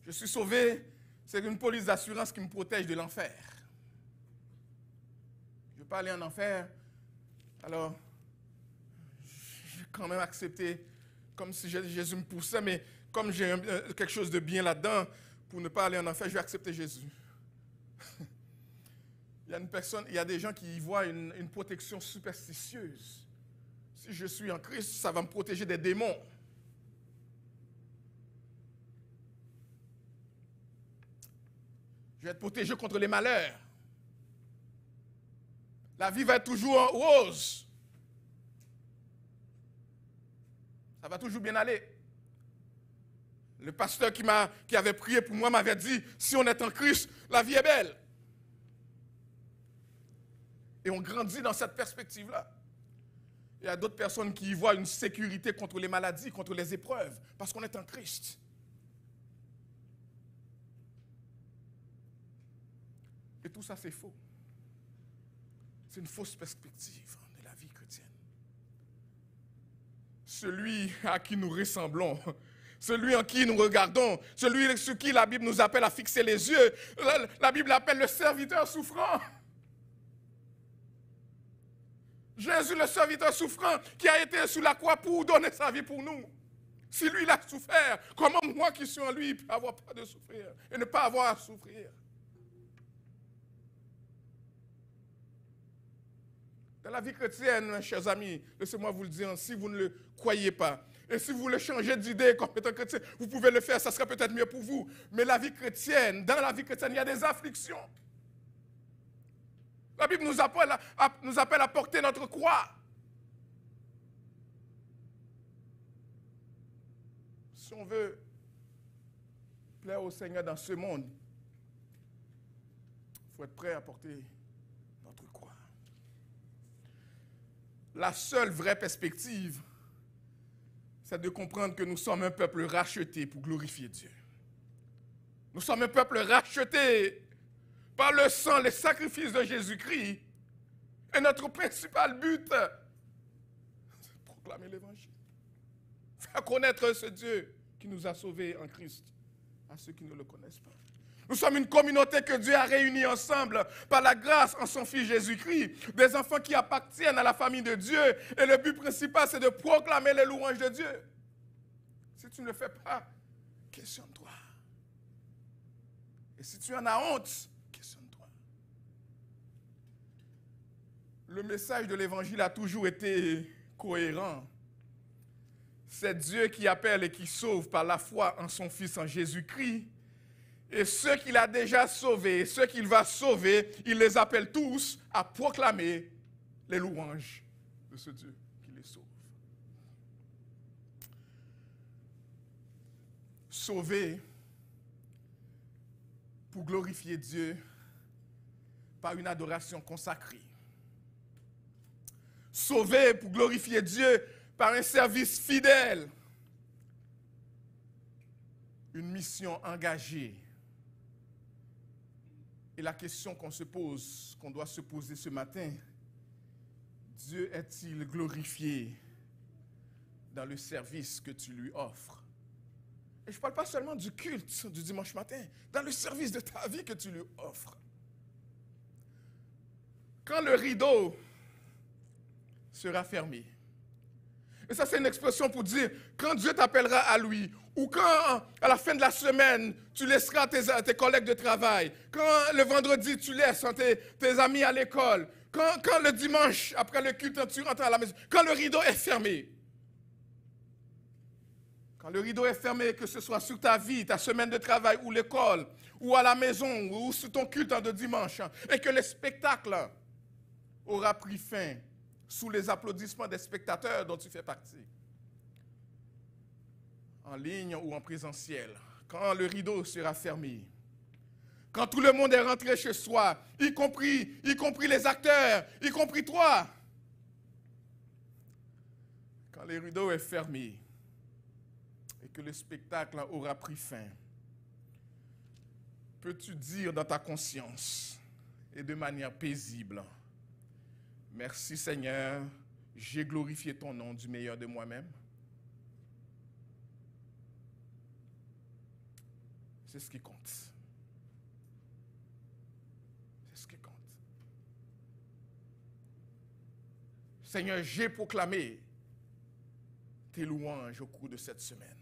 S6: Je suis sauvé, c'est une police d'assurance qui me protège de l'enfer. Je ne veux pas aller en enfer, alors j'ai quand même accepté, comme si Jésus me poussait, mais comme j'ai quelque chose de bien là-dedans, pour ne pas aller en enfer, je vais accepter Jésus. Il y a des gens qui y voient une protection superstitieuse. Si je suis en Christ, ça va me protéger des démons. Je vais être protégé contre les malheurs. La vie va être toujours en rose. Ça va toujours bien aller. Le pasteur qui avait prié pour moi m'avait dit, si on est en Christ, la vie est belle. Et on grandit dans cette perspective-là. Il y a d'autres personnes qui y voient une sécurité contre les maladies, contre les épreuves, parce qu'on est en Christ. Et tout ça, c'est faux. C'est une fausse perspective de la vie chrétienne. Celui à qui nous ressemblons, celui en qui nous regardons, celui sur qui la Bible nous appelle à fixer les yeux, la Bible appelle le serviteur souffrant. Jésus, le serviteur souffrant, qui a été sur la croix pour donner sa vie pour nous. Si lui, il a souffert, comment moi qui suis en lui, peux avoir peur de souffrir et ne pas avoir à souffrir? Dans la vie chrétienne, chers amis, laissez-moi vous le dire, si vous ne le croyez pas, et si vous voulez changer d'idée comme étant chrétien, vous pouvez le faire, ça serait peut-être mieux pour vous. Mais la vie chrétienne, dans la vie chrétienne, il y a des afflictions. La Bible nous appelle à porter notre croix. Si on veut plaire au Seigneur dans ce monde, il faut être prêt à porter notre croix. La seule vraie perspective, c'est de comprendre que nous sommes un peuple racheté pour glorifier Dieu. Nous sommes un peuple racheté par le sang, les sacrifices de Jésus-Christ. Et notre principal but, c'est de proclamer l'Évangile. Faire connaître ce Dieu qui nous a sauvés en Christ à ceux qui ne le connaissent pas. Nous sommes une communauté que Dieu a réunie ensemble par la grâce en son Fils Jésus-Christ. Des enfants qui appartiennent à la famille de Dieu. Et le but principal, c'est de proclamer les louanges de Dieu. Si tu ne le fais pas, questionne-toi. Et si tu en as honte, questionne-toi. Le message de l'Évangile a toujours été cohérent. C'est Dieu qui appelle et qui sauve par la foi en son Fils, en Jésus-Christ. Et ceux qu'il a déjà sauvés, ceux qu'il va sauver, il les appelle tous à proclamer les louanges de ce Dieu qui les sauve. Sauver pour glorifier Dieu par une adoration consacrée. Sauver pour glorifier Dieu par un service fidèle. Une mission engagée. Et la question qu'on se pose, qu'on doit se poser ce matin, Dieu est-il glorifié dans le service que tu lui offres? Et je ne parle pas seulement du culte du dimanche matin, dans le service de ta vie que tu lui offres. Quand le rideau sera fermé, et ça c'est une expression pour dire, quand Dieu t'appellera à lui, ou quand à la fin de la semaine, tu laisseras tes collègues de travail, quand le vendredi tu laisses tes amis à l'école, quand le dimanche, après le culte, tu rentres à la maison, quand le rideau est fermé, quand le rideau est fermé, que ce soit sur ta vie, ta semaine de travail, ou l'école, ou à la maison, ou sur ton culte de dimanche, et que le spectacle aura pris fin sous les applaudissements des spectateurs dont tu fais partie, en ligne ou en présentiel, quand le rideau sera fermé, quand tout le monde est rentré chez soi, y compris les acteurs, y compris toi, quand le rideau est fermé et que le spectacle aura pris fin, peux-tu dire dans ta conscience et de manière paisible, merci Seigneur, j'ai glorifié ton nom du meilleur de moi-même? C'est ce qui compte. C'est ce qui compte. Seigneur, j'ai proclamé tes louanges au cours de cette semaine.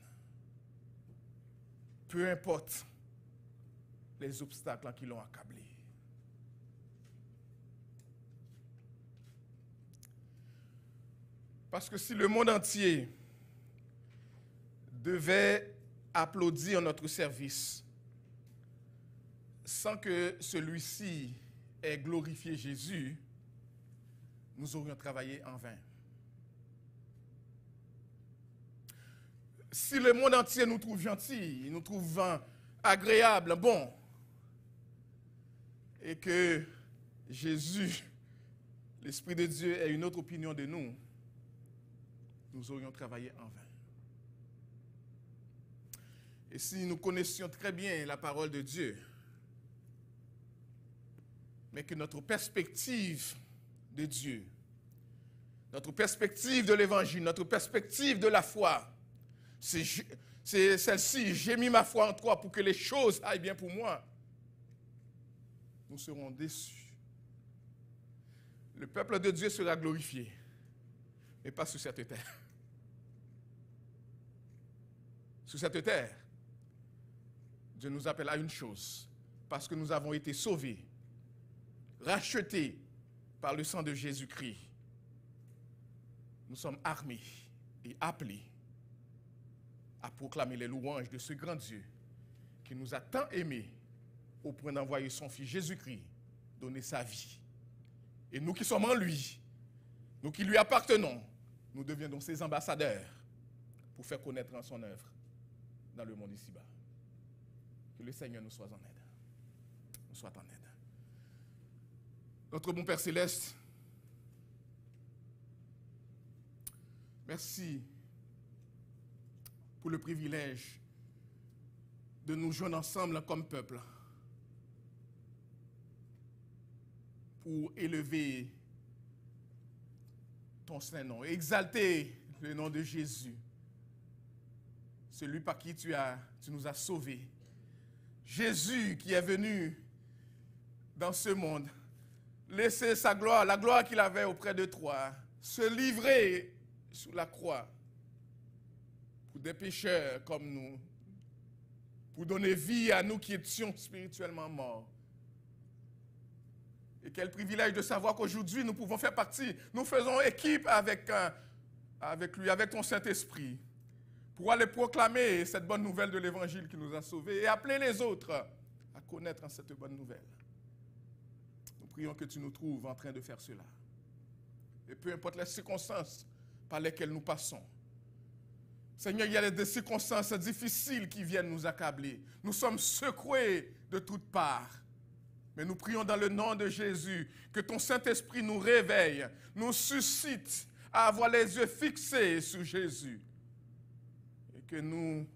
S6: Peu importe les obstacles qui l'ont accablé. Parce que si le monde entier devait applaudir notre service sans que celui-ci ait glorifié Jésus, nous aurions travaillé en vain. Si le monde entier nous trouve gentils, nous trouve agréables, bons, et que Jésus, l'Esprit de Dieu, ait une autre opinion de nous, nous aurions travaillé en vain. Et si nous connaissions très bien la parole de Dieu, mais que notre perspective de Dieu, notre perspective de l'Évangile, notre perspective de la foi, c'est celle-ci, j'ai mis ma foi en toi pour que les choses aillent bien pour moi, nous serons déçus. Le peuple de Dieu sera glorifié, mais pas sur cette terre. Sur cette terre, Dieu nous appelle à une chose, parce que nous avons été sauvés, rachetés par le sang de Jésus-Christ. Nous sommes armés et appelés à proclamer les louanges de ce grand Dieu qui nous a tant aimés au point d'envoyer son Fils Jésus-Christ donner sa vie. Et nous qui sommes en lui, nous qui lui appartenons, nous deviendrons ses ambassadeurs pour faire connaître en son œuvre dans le monde ici-bas. Que le Seigneur nous soit en aide. Nous soit en aide. Notre bon Père Céleste, merci pour le privilège de nous joindre ensemble comme peuple pour élever ton saint nom, exalter le nom de Jésus, celui par qui tu nous as sauvés. Jésus qui est venu dans ce monde, laisser sa gloire, la gloire qu'il avait auprès de toi, se livrer sur la croix pour des pécheurs comme nous, pour donner vie à nous qui étions spirituellement morts. Et quel privilège de savoir qu'aujourd'hui nous pouvons faire partie, nous faisons équipe avec lui, avec ton Saint-Esprit, pour aller proclamer cette bonne nouvelle de l'Évangile qui nous a sauvés et appeler les autres à connaître cette bonne nouvelle. Nous prions que tu nous trouves en train de faire cela. Et peu importe les circonstances par lesquelles nous passons, Seigneur, il y a des circonstances difficiles qui viennent nous accabler. Nous sommes secoués de toutes parts. Mais nous prions dans le nom de Jésus que ton Saint-Esprit nous réveille, nous suscite à avoir les yeux fixés sur Jésus. Et que nous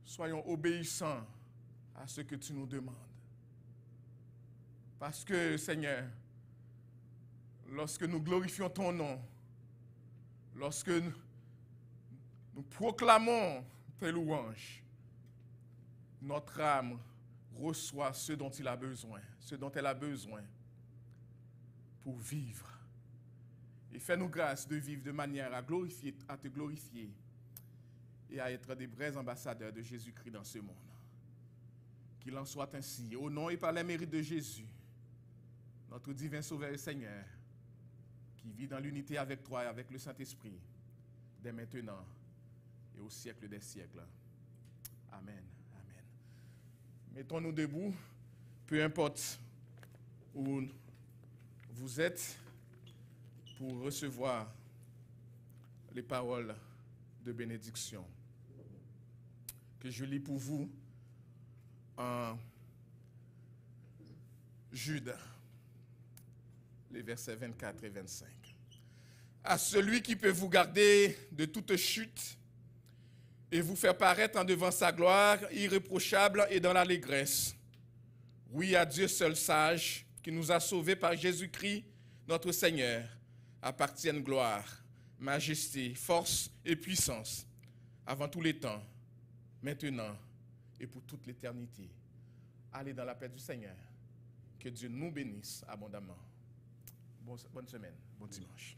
S6: soyons obéissants à ce que tu nous demandes. Parce que, Seigneur, lorsque nous glorifions ton nom, lorsque nous proclamons tes louanges, notre âme reçoit ce dont elle a besoin pour vivre. Et fais-nous grâce de vivre de manière à te glorifier et à être des vrais ambassadeurs de Jésus-Christ dans ce monde. Qu'il en soit ainsi, au nom et par les mérites de Jésus, notre divin Sauveur et Seigneur, qui vit dans l'unité avec toi et avec le Saint-Esprit, dès maintenant et au siècle des siècles. Amen. Amen. Mettons-nous debout, peu importe où vous êtes, pour recevoir les paroles de bénédiction que je lis pour vous en Jude, les versets 24 et 25. À celui qui peut vous garder de toute chute et vous faire paraître en devant sa gloire irréprochable et dans l'allégresse. Oui, à Dieu seul sage, qui nous a sauvés par Jésus-Christ, notre Seigneur, appartiennent gloire, majesté, force et puissance, avant tous les temps, maintenant et pour toute l'éternité. Allez dans la paix du Seigneur. Que Dieu nous bénisse abondamment. Bonne semaine, bon dimanche.